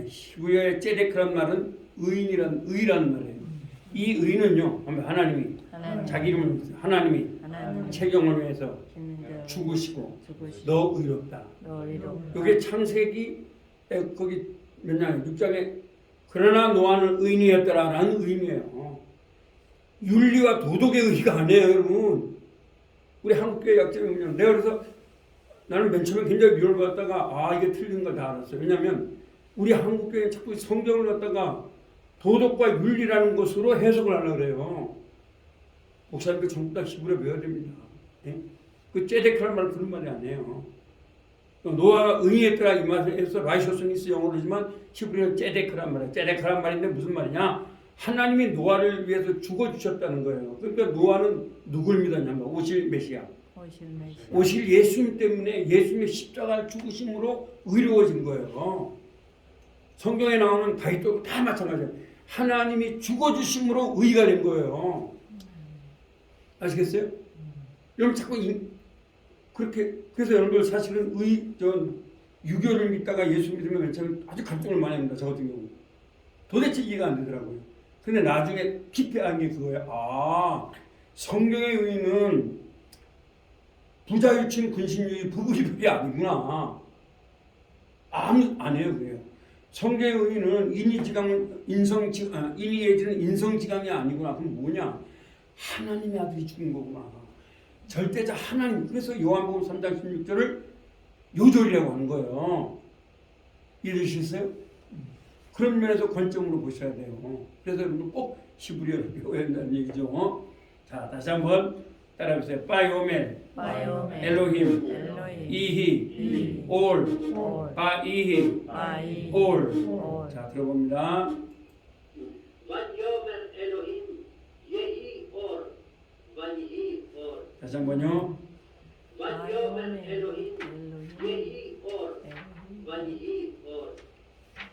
[SPEAKER 1] 히브리어의 ጼ데크란 말은 의라는 말이에요. 이 의는요, 하나님이 자기 이름을 하나님이 체경을 위해서 죽으시고 너 의롭다. 여기 창세기 거기 몇 장 6장에 그러나 노아는 의인이었더라라는 의미예요. 윤리와 도덕의 의의가 아니에요, 여러분. 우리 한국교회 약점이면 내가 그래서 나는 맨 처음에 굉장히 미움을 받다가 이게 틀린 걸 다 알았어요. 왜냐하면 우리 한국교회 자꾸 성경을 갖다가 도덕과 윤리라는 것으로 해석을 하려고 그래요. 목사님들 전부 다 히브리어 배워야 됩니다. 예? 그 ጼ데크라는 말은 그런 말이 아니에요. 노아가 의인했더라 이 말에서 라이쇼스니스 영어로지만 히브리어는 ጼ데크란 말이에요. ጼ데크란 말인데 무슨 말이냐? 하나님이 노아를 위해서 죽어주셨다는 거예요. 그러니까 노아는 누굴 믿었냐면 오실 메시아. 오실 예수님 때문에 예수님의 십자가 죽으심으로 의로워진 거예요. 성경에 나오는 다윗도 다 마찬가지예요. 하나님이 죽어주심으로 의가 된 거예요. 아시겠어요? 여러분 자꾸 그렇게 그래서 여러분들 사실은 유교를 믿다가 예수 믿으면 맨 처음에 아주 갈등을 많이 합니다. 저 같은 경우 도대체 이해가 안 되더라고요. 근데 나중에 깊이 안 게 그거예요. 성경의 의는 부자유친 근신유의 부부리별이 아니구나. 아니에요, 그래요. 성경의 의는 인이 예지는 인성지강이 아니구나. 그럼 뭐냐? 하나님의 아들이 죽은 거구나. 절대자 하나님. 그래서 요한복음 3장 16절을 요절이라고 하는 거예요. 이해되시겠어요? 그런 면에서 관점으로 보셔야 돼요. 그래서 여러분 꼭 히브리어를 배워야 한다는 얘기죠. 자, 다시 한번 따라해보세요. 바이오멜, 엘로힘, 이히, 올, 바이히, 올. 자, 들어봅니다. 다시 한번요.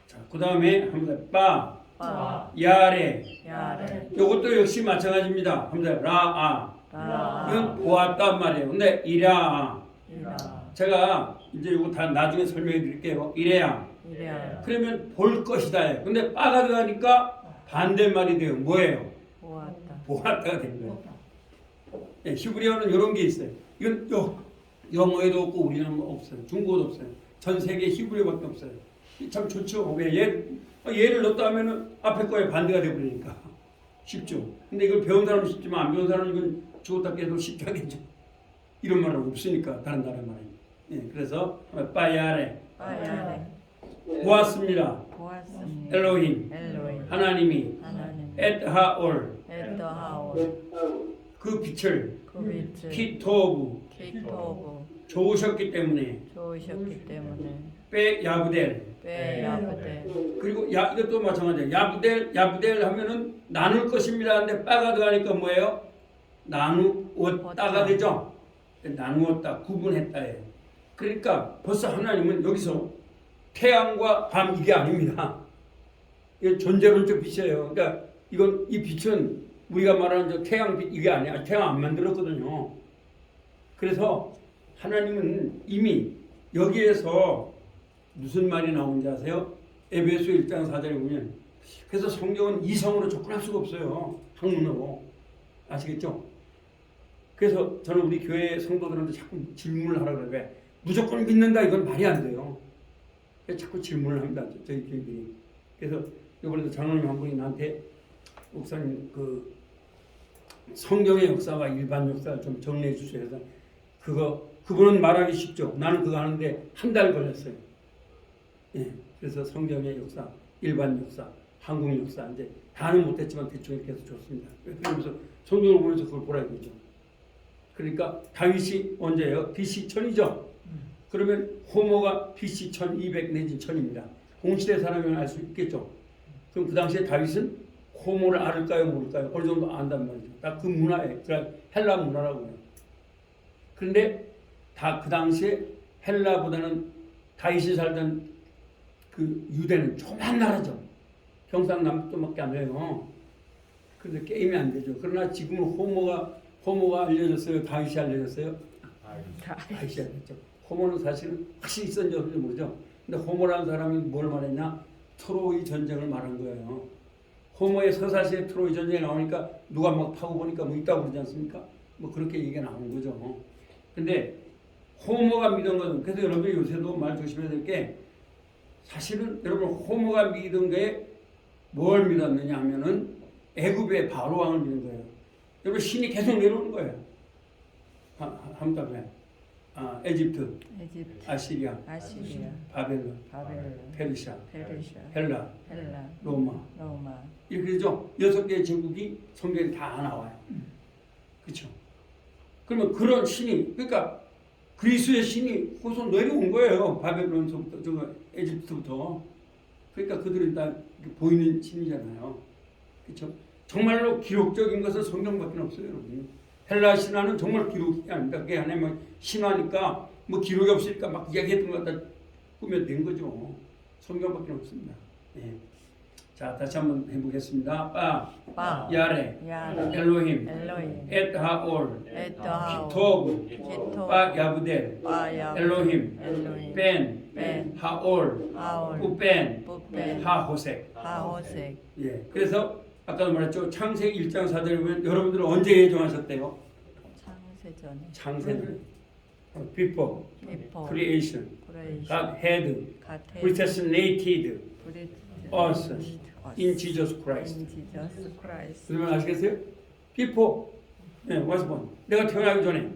[SPEAKER 1] 자, 그 다음에 한번 야레. 이것도 역시 마찬가지입니다. 한번 라아. 이건 보았단 말이에요. 근데 이랴. 제가 이제 이거 다 나중에 설명해 드릴게요. 이래야. 그러면 볼 것이다. 근데 빠가 들어가니까 반대말이 돼요. 뭐예요? 보았다가 된 거예요. 네, 히브리어는 이런 게 있어요. 이건 영어에도 없고 우리는 없어요. 중국어도 없어요. 전 세계 히브리어밖에 없어요. 참 좋죠. 왜 얘를 넣었다 하면은 앞에 거에 반대가 되버리니까 쉽죠. 근데 이걸 배운 사람은 쉽지만 안 배운 사람은 이건 죽었다 깨도 쉽지 않겠죠. 이런 말은 없으니까 다른 나라 말이. 예, 그래서 빠야레 보았습니다. 엘로힘 하나님이 엣하올 그 빛을 키토브 좋으셨기 때문에 빼야브델 그리고 이것도 마찬가지예요. 야브델 하면은 나눌 것입니다. 근데 빠가 들어가니까 뭐예요? 나누었다가 되죠. 나누었다, 구분했다예요. 그러니까 벌써 하나님은 여기서 태양과 밤 이게 아닙니다. 이게 존재론적 빛이에요. 그러니까 이 빛은 우리가 말하는 저 태양빛 이게 아니야. 태양 안 만들었거든요. 그래서 하나님은 이미 여기에서 무슨 말이 나오는지 아세요? 에베소 1장 4절에 보면 그래서 성경은 이성으로 접근할 수가 없어요. 학문으로. 아시겠죠? 그래서 저는 우리 교회 성도들한테 자꾸 질문을 하라고 그래요. 왜? 무조건 믿는다 이건 말이 안 돼요. 그래서 자꾸 질문을 합니다. 저희 교회들이. 그래서 이번에도 장로님 한 분이 나한테 목사님 그 성경의 역사와 일반 역사를 좀 정리해 주세요. 그래서 그분은 말하기 쉽죠. 나는 그거 하는데 한 달 걸렸어요. 예. 그래서 성경의 역사, 일반 역사, 한국 역사 이제 다는 못했지만 대충 이렇게 해서 줬습니다. 그러면서 성경을 보면서 그걸 보라 이거죠. 그러니까 다윗이 언제예요? BC 1000이죠. 그러면 호모가 BC 1200 내지 1000입니다. 동시대 사람이면 알 수 있겠죠. 그럼 그 당시에 다윗은 호모를 알을까요, 모를까요? 어느 정도 안단 말이죠. 다 그 문화에, 헬라 문화라고 해요. 그런데 다 그 당시에 헬라보다는 다윗이 살던 그 유대는 조그만 나라죠. 경상남북도밖에 안 돼요. 그런데 게임이 안 되죠. 그러나 지금은 호모가 알려졌어요. 다윗이 알려졌어요. 다윗이 알려졌죠. 호모는 사실은 확실히 있었는지 없는지 모르죠. 근데 호모라는 사람이 뭘 말했냐? 트로이 전쟁을 말한 거예요. 호모의 서사시에 트로이 전쟁이 나오니까 누가 막 파고 보니까 뭐 있다고 그러지 않습니까? 뭐 그렇게 얘기가 나온 거죠. 근데 호모가 믿은 것은 그래서 여러분이 요새도 말 조심해야 될 게 사실은 여러분 호모가 믿은 게 뭘 믿었느냐 하면은 애굽의 바로 왕을 믿는 거예요. 여러분 신이 계속 내려오는 거예요. 한다음에 에집트, 아시리아, 바벨론, 페르시아, 헬라, 로마 이렇게 되죠. 6개의 제국이 성경에 다 나와요. 그렇죠? 그러면 그런 신이 그러니까 그리스의 신이 거기서 내려온 거예요. 바벨론서부터 에집트부터. 그러니까 그들은 다 보이는 신이잖아요. 그렇죠? 정말로 기록적인 것은 성경밖에 없어요, 여러분. 헬라 신화는 정말 기록이 아닙니다. 그게 하나님 신화니까 뭐 기록이 없으니까 막 이야기했던 것 갖다 꾸며낸 거죠. 성경밖에 없습니다. 예. 자, 다시 한번 해보겠습니다. 야레, 엘로힘, 엣하올, 키토브, 야브델, 엘로힘, 벤, 하올, 우벤, 하호색. 예. 그래서 아까도 말했죠. 창세기 1장 4절에 보면 여러분들은 언제 예정하셨대요? 창세전. Before creation, God had predestinated us in Jesus Christ. 그러면 아시겠어요? Before was born. 내가 태어나기 전에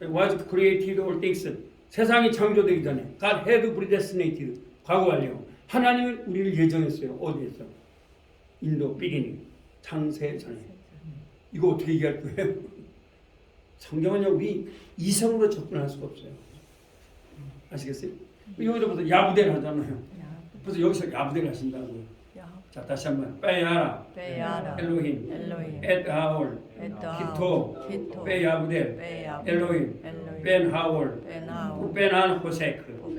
[SPEAKER 1] was created all things. 세상이 창조되기 전에 God had predestinated. 과거 완료. 하나님은 우리를 예정했어요. 어디에서? In the beginning. 창세 전에. 이거 어떻게 얘기할 거예요? 성경은요 우리 이성으로 접근할 수가 없어요. 아시겠어요? 여기서 벌써 야브델 하잖아요. 벌써 여기서 야브델 하신다고요. 자 다시 한번 빼야라 엘로힘 엣하올 키토 빼야브델 엘로힘 벤하올 벤한 호세크.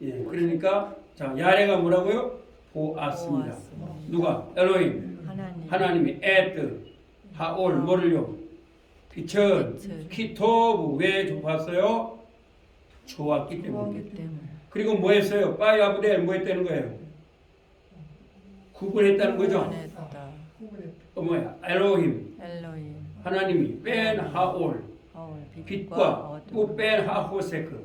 [SPEAKER 1] 예, 그러니까 자 야레가 뭐라고요? 보았습니다. 누가? 엘로힘 하나님이 엣 하올 뭐를요? 빛은 키토브 왜 봤어요? 좋았기 때문에. 그리고 뭐 했어요? 빠야브델 뭐 했다는 거예요? 구분했다는 거죠. 뭐야? 엘로힘 하나님이 벤 하올 빛과 또 벤 하호세크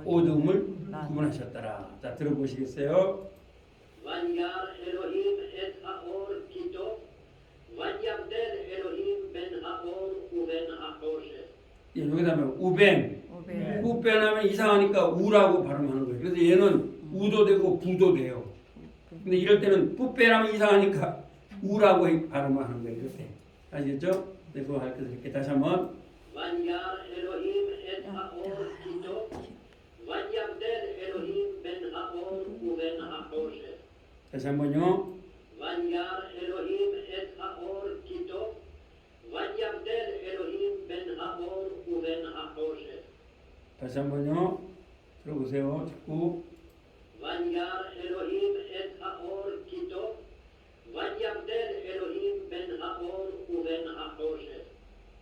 [SPEAKER 1] 어둠을 구분하셨더라. 자 들어보시겠어요?
[SPEAKER 3] וירא אלוהים את האור כי טוב, ויבדל אלוהים בין האור ובין החושך.
[SPEAKER 1] 예, 여기다 하면 우벤 하면 이상하니까 우라고 발음하는 거예요. 그래서 얘는 우도 되고 부도 돼요. 근데 이럴 때는 뿌빼라면 이상하니까 우라고 발음을 하는 거예요. 이렇게. 아시겠죠? 네, 그거 할 때 이렇게 다시 한번.
[SPEAKER 3] וירא אלוהים את האור כי טוב, ויבדל אלוהים בין האור ובין החושך.
[SPEAKER 1] 다시 한번요.
[SPEAKER 3] וירא אלוהים את האור כי טוב, ויבדל אלוהים בין האור ובין החושך.
[SPEAKER 1] 다시 한번요. 들어보세요. 자꾸.
[SPEAKER 3] וירא אלוהים את האור כי טוב, ויבדל אלוהים בין האור האור ובין החושך.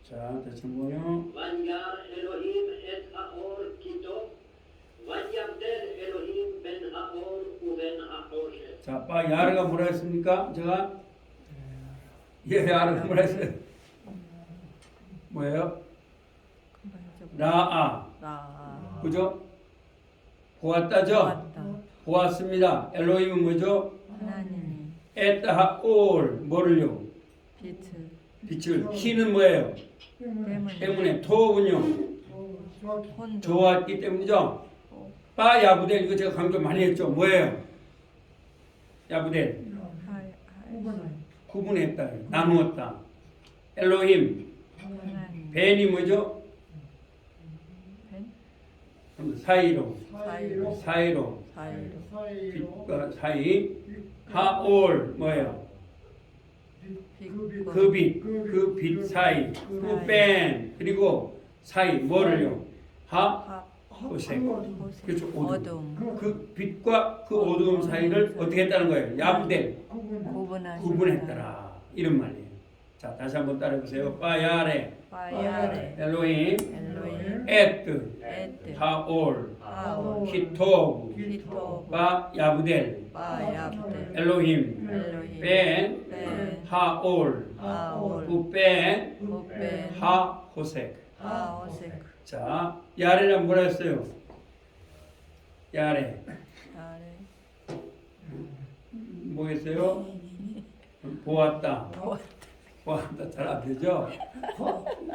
[SPEAKER 1] 자, 다시 한번요.
[SPEAKER 3] וירא אלוהים את האור כי טוב, ויבדל אלוהים בין האור ובין החושך.
[SPEAKER 1] 자, 빠 야르가 뭐라 했습니까? 제가 야르가 뭐라 했어요? 뭐예요? 라아.
[SPEAKER 2] 라.
[SPEAKER 1] 그죠? 보았다죠?
[SPEAKER 2] 보았다.
[SPEAKER 1] 보았습니다. 엘로힘은 뭐죠?
[SPEAKER 2] 하나님이
[SPEAKER 1] 에타하올 뭐를요?
[SPEAKER 2] 빛을
[SPEAKER 1] 빛을 키는 뭐예요? 때문에 토군요
[SPEAKER 2] 혼돈
[SPEAKER 1] 좋았기 때문이죠. 빠 야부델 이거 제가 강조 많이 했죠. 뭐예요? 야부델 구분했다, 나누었다. 엘로힘
[SPEAKER 2] 하나님
[SPEAKER 1] 벤이 뭐죠?
[SPEAKER 2] 벤
[SPEAKER 1] 사이로
[SPEAKER 2] 사이로
[SPEAKER 1] 사이로
[SPEAKER 2] 사이로
[SPEAKER 1] 빛과 사이. 하올 뭐예요?
[SPEAKER 2] 빛과
[SPEAKER 1] 그 빛 사이. 그 벤 그리고 사이 뭐를요? 하 호색.
[SPEAKER 2] 호색
[SPEAKER 1] 그렇죠.
[SPEAKER 2] 어둠
[SPEAKER 1] 그 빛과 그 어두움 사이를 어떻게 했다는 거예요? 야부델 구분했더라 이런 말이에요. 자, 다시 한번 따라해보세요. 빠야레
[SPEAKER 2] 파야레
[SPEAKER 1] 엘로힘
[SPEAKER 2] 엘로힘
[SPEAKER 1] 에트
[SPEAKER 2] 에드
[SPEAKER 1] 하올
[SPEAKER 2] 하올
[SPEAKER 1] 키토브
[SPEAKER 2] 히토브
[SPEAKER 1] 바 야부델
[SPEAKER 2] 바야브데
[SPEAKER 1] 엘로힘
[SPEAKER 2] 엘로힘
[SPEAKER 1] 벤
[SPEAKER 2] 벤
[SPEAKER 1] 하올
[SPEAKER 2] 하올
[SPEAKER 1] 부벤
[SPEAKER 2] 부벤
[SPEAKER 1] 하호색.
[SPEAKER 2] 하오색
[SPEAKER 1] 자, 야레는 뭐라 했어요? 야레
[SPEAKER 2] 아래
[SPEAKER 1] 뭐겠어요? 보았다. 보았다. 잘 안 되죠?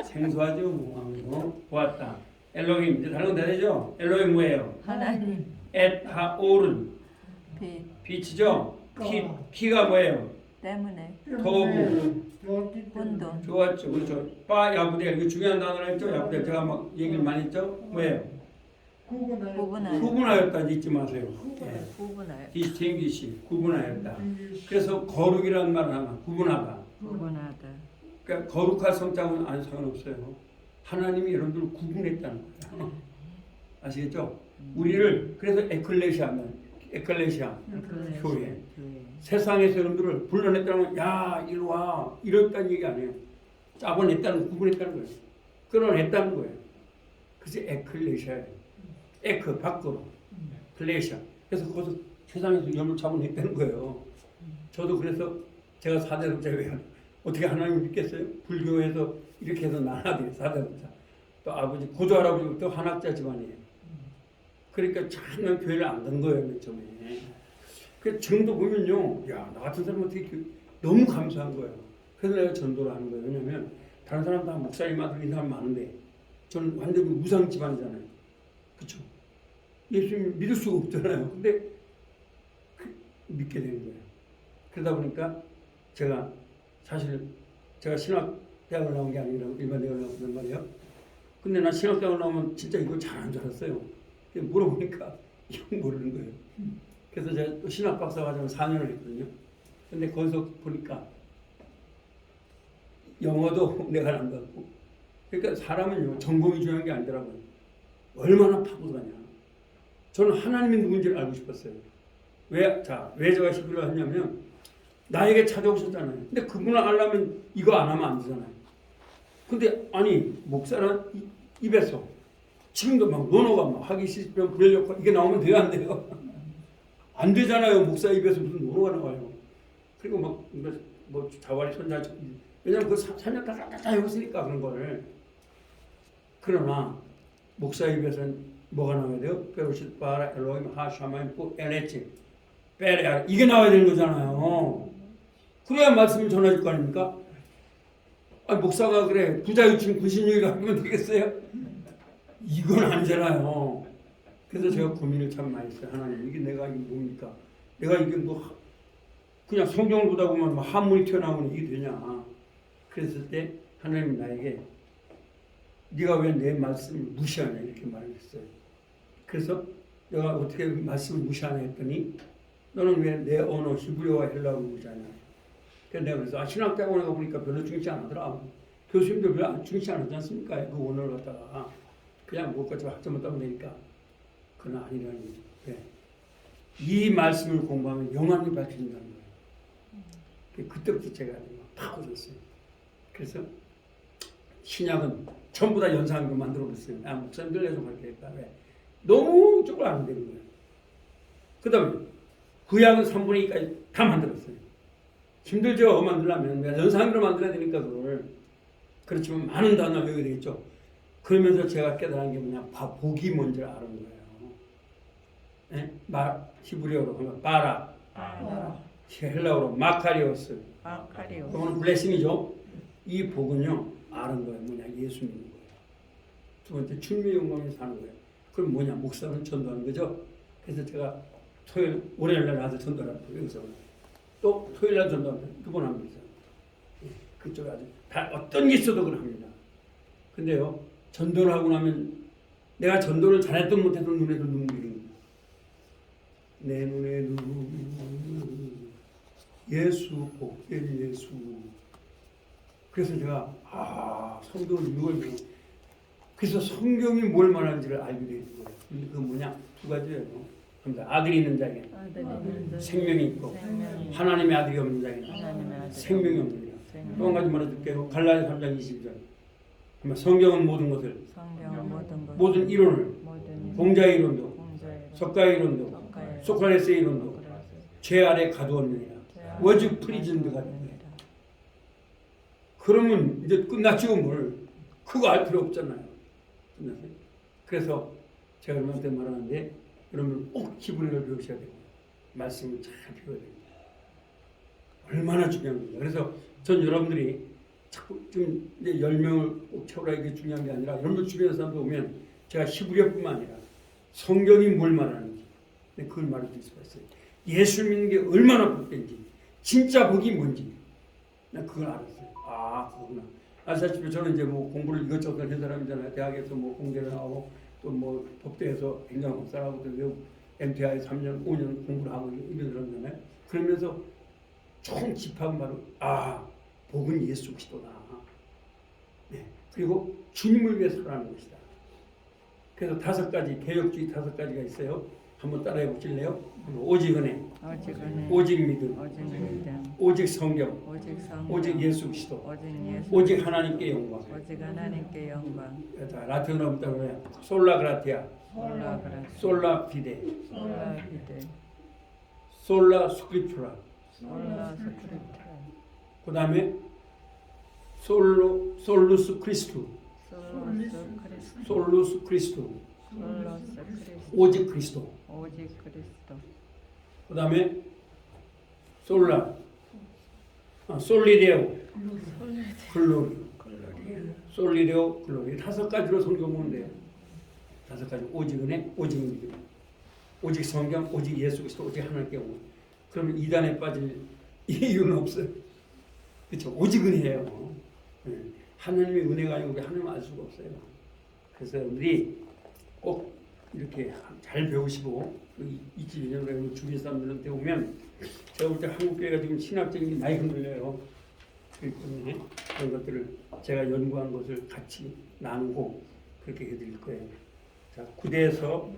[SPEAKER 1] 생소하죠? 뭐. 보았다. 엘로힘. 이제 다른 건 다 되죠? 엘로힘 뭐예요?
[SPEAKER 2] 하나님
[SPEAKER 1] 에타올은
[SPEAKER 2] 빛
[SPEAKER 1] 빛이죠? 키가 뭐예요?
[SPEAKER 2] 때문에
[SPEAKER 1] 토부.
[SPEAKER 2] 혼돈
[SPEAKER 1] 좋았죠. 그렇죠. 빠 야부델. 이거 중요한 단어를 했죠? 야부델. 제가 막 얘기를 많이 했죠? 뭐예요?
[SPEAKER 2] 구분하여
[SPEAKER 1] 구분하였다. 잊지 마세요. 예.
[SPEAKER 2] 구분하여
[SPEAKER 1] 디스팅기시. 구분하였다. 그래서 거룩이라는 말은 하나. 구분하다.
[SPEAKER 2] 구분하다
[SPEAKER 1] 그러니까 거룩할 성장은 안 상관없어요. 하나님이 여러분들을 구분했다는 거예요. 아시겠죠? 우리를 그래서 에클레시아 교회. 세상에서 여러분들을 불러냈다는 건 야 이리 와 이랬다는 얘기 아니에요. 짜고냈다는 구분했다는 거예요. 끌어냈다는 거예요. 그래서 에클레시아예요. 에크 밖으로 클레시아. 그래서 거기서 세상에서 열을 잡아냈다는 거예요. 저도 그래서 제가 사대독자 왜 어떻게 하나님을 믿겠어요? 불교에서 이렇게 해서 나눠야 사대독자. 또 아버지 고조 할아버지부터 한학자 집안이에요. 그러니까 참난 교회를 안 간 거예요 맨 처음에. 그 지금도 보면요, 야 나 같은 사람한테 너무 감사한 거예요. 그래서 내가 전도를 하는 거예요. 왜냐면 다른 사람 다 목사님 아들 이 사람 많은데 저는 완전히 무상 집안이잖아요. 그렇죠? 예수님 믿을 수가 없잖아요. 근데 믿게 되는 거예요. 그러다 보니까 제가 사실 제가 신학대학을 나온 게 아니라 일반 대학을 나왔단 말이에요. 근데 나 신학대학을 나오면 진짜 이걸 잘하는 줄 알았어요. 물어보니까 이건 모르는 거예요. 그래서 제가 또 신학 박사 과정을 4년을 했거든요. 근데 거기서 보니까 영어도 내가 안 갖고 그러니까 사람은요 전공이 중요한 게 아니더라고요. 얼마나 파고드냐. 저는 하나님이 누군지를 알고 싶었어요. 왜 제가 시비를 하냐면 나에게 찾아오셨잖아요. 근데 그분을 알려면 이거 안 하면 안 되잖아요. 근데 아니 목사는 입에서 지금도 막 논어가 막 하기 싫으면 불려고 이게 나오면 돼요 안 돼요? 안 되잖아요. 목사 입에서 무슨 논어가 나와요. 그리고 막 뭐 자활이 손자 왜냐면 그 3년 다 해봤으니까 그런 거를. 그러나 목사 입에서는 뭐가 나와야 돼요? 베로십 바라 엘로힘 하샤마임 푸 엘레치 베레아 이게 나와야 되는 거잖아요. 그래야 말씀을 전해줄 거 아닙니까? 아니 목사가 그래 부자유층 구신유기가 하면 되겠어요? 이건 아니잖아요. 그래서 제가 고민을 참 많이 했어요. 하나님 이게 내가 이게 뭡니까? 내가 이게 뭐 그냥 성경을 보다 보면 뭐 한문이 튀어나오면 이게 되냐? 그랬을 때 하나님이 나에게 네가 왜 내 말씀을 무시하냐 이렇게 말을 했어요. 그래서 내가 어떻게 말씀을 무시하냐 했더니 너는 왜 내 언어 히브리어와 헬라어를 무시하냐. 그래서 내가 그래서 신학대학원에 가보니까 별로 중시 안 하더라. 교수님들 별로 중시 안 하지 않습니까? 그 언어를 갖다가 그냥 뭐까지 학점을 따면 되니까. 그건 아니라는 거죠. 네. 이 말씀을 공부하면 영원히 밝혀진다는 거예요. 그때부터 제가 팍 웃었어요. 그래서 신약은 전부 다 연상으로 만들어버렸어요. 아, 목사님들 내좀 할게. 왜? 너무 쪽을 안 되는 거예요. 그 다음에 구약은 3분의 2까지 다 만들었어요. 힘들죠, 만들려면. 연상으로 만들어야 되니까 그걸. 그렇지만 많은 단어 외워야 되겠죠. 그러면서 제가 깨달은 게 뭐냐, 복이 뭔지 아는 거예요. 예? 히브리어로 하면 바라, 헬라어로 마카리오스. 그거는 블레싱이죠. 이 복은요, 아는 거예요. 뭐냐, 예수 믿는 거예요. 두 번째, 충미 영광에 사는 거예요. 그럼 뭐냐, 목사는 전도하는 거죠. 그래서 제가 월요일 날 나와서 전도하는 거예요. 여기서. 또 토요일 날 전도하면 두 번 합니다. 그쪽에 아주 다 어떤 게 있어도 그걸 합니다. 근데요, 전도를 하고 나면 내가 전도를 잘했든 못했든 눈에도 눈물이 내 눈에 눈 예수 복된 예수. 그래서 제가 성경을 읽어요. 그래서 성경이 뭘 말하는지를 알게 되는 거예요. 그 뭐냐, 두 가지예요. 아들이 있는 자에게 생명이 있고 하나님의 아들이 없는 자에게 생명이 없느니라. 또 한 가지 말해줄게요. 갈라디아 3장 22절. 성경은 모든 것을, 모든 이론을, 공자의 이론도, 석가의 이론도, 소크라테스의 이론도 죄 아래 가두었느니라. 워즈 프리즌드가 된 거예요. 그러면 이제 끝났죠, 뭘. 그거 알 필요 없잖아요. 끝났어요. 그래서 제가 여러분한테 말하는데 여러분 꼭 히브리어를 배우셔야 되고 말씀을 잘 배워야 됩니다. 얼마나 중요한 겁니다. 그래서 전 여러분들이 자꾸 좀 이제 10명을 꼭 채우라 이게 중요한 게 아니라 여러분들 주변 사람들 오면 제가 히브리어뿐만 아니라 성경이 뭘 말하는지 그걸 말해줄 수가 있어요. 예수 믿는 게 얼마나 복된지 진짜 복이 뭔지 난 그걸 알았어요. 그거구나. 아시다시피 저는 이제 뭐 공부를 이것저것 한 사람이잖아요. 대학에서 뭐 공대를 하고 또 뭐 법대에서 행정학사라고 또 MTI 3년 5년 공부를 하고 이런 사람이잖아요. 그러면서 총 집합은 바로 복은 예수 그리스도다. 네. 그리고 주님을 위해 살아가는 것이다. 그래서 5가지 개혁주의 5가지가 있어요. 한번 따라해 보실래요? 오직 은혜, 오직 믿음, 오직 성경, 오직 예수 그리스도, 오직 하나님께 영광. 자, 라틴어로 하면 따라해요. 솔라 그라티아, 솔라 피데, 솔라 스크립투라. 그 다음에 솔루스 크리스투, 솔루스 크리스투, 오직 그리스도. 그 다음에 솔라, 솔리데오, 글로리, 솔리데오, 글로리. 5가지로 성경 보면 돼요. 5가지. 오직 은혜, 오직 믿음, 오직 성경, 오직 예수 그리스도, 오직 하나님께 영광. 그러면 이단에 빠질 이유는 없어요. 그렇죠? 오직 은혜예요. 하나님의 은혜가 아니고 우리 하나님을 알 수가 없어요. 그래서 우리 꼭 이렇게 잘 배우시고 22년으로 주변 사람들한테 오면 제가 볼 때 한국교회가 지금 신학적인 게 많이 흔들려요. 그렇기 때문에 그런 것들을 제가 연구한 것을 같이 나누고 그렇게 해드릴 거예요. 자, 구대에서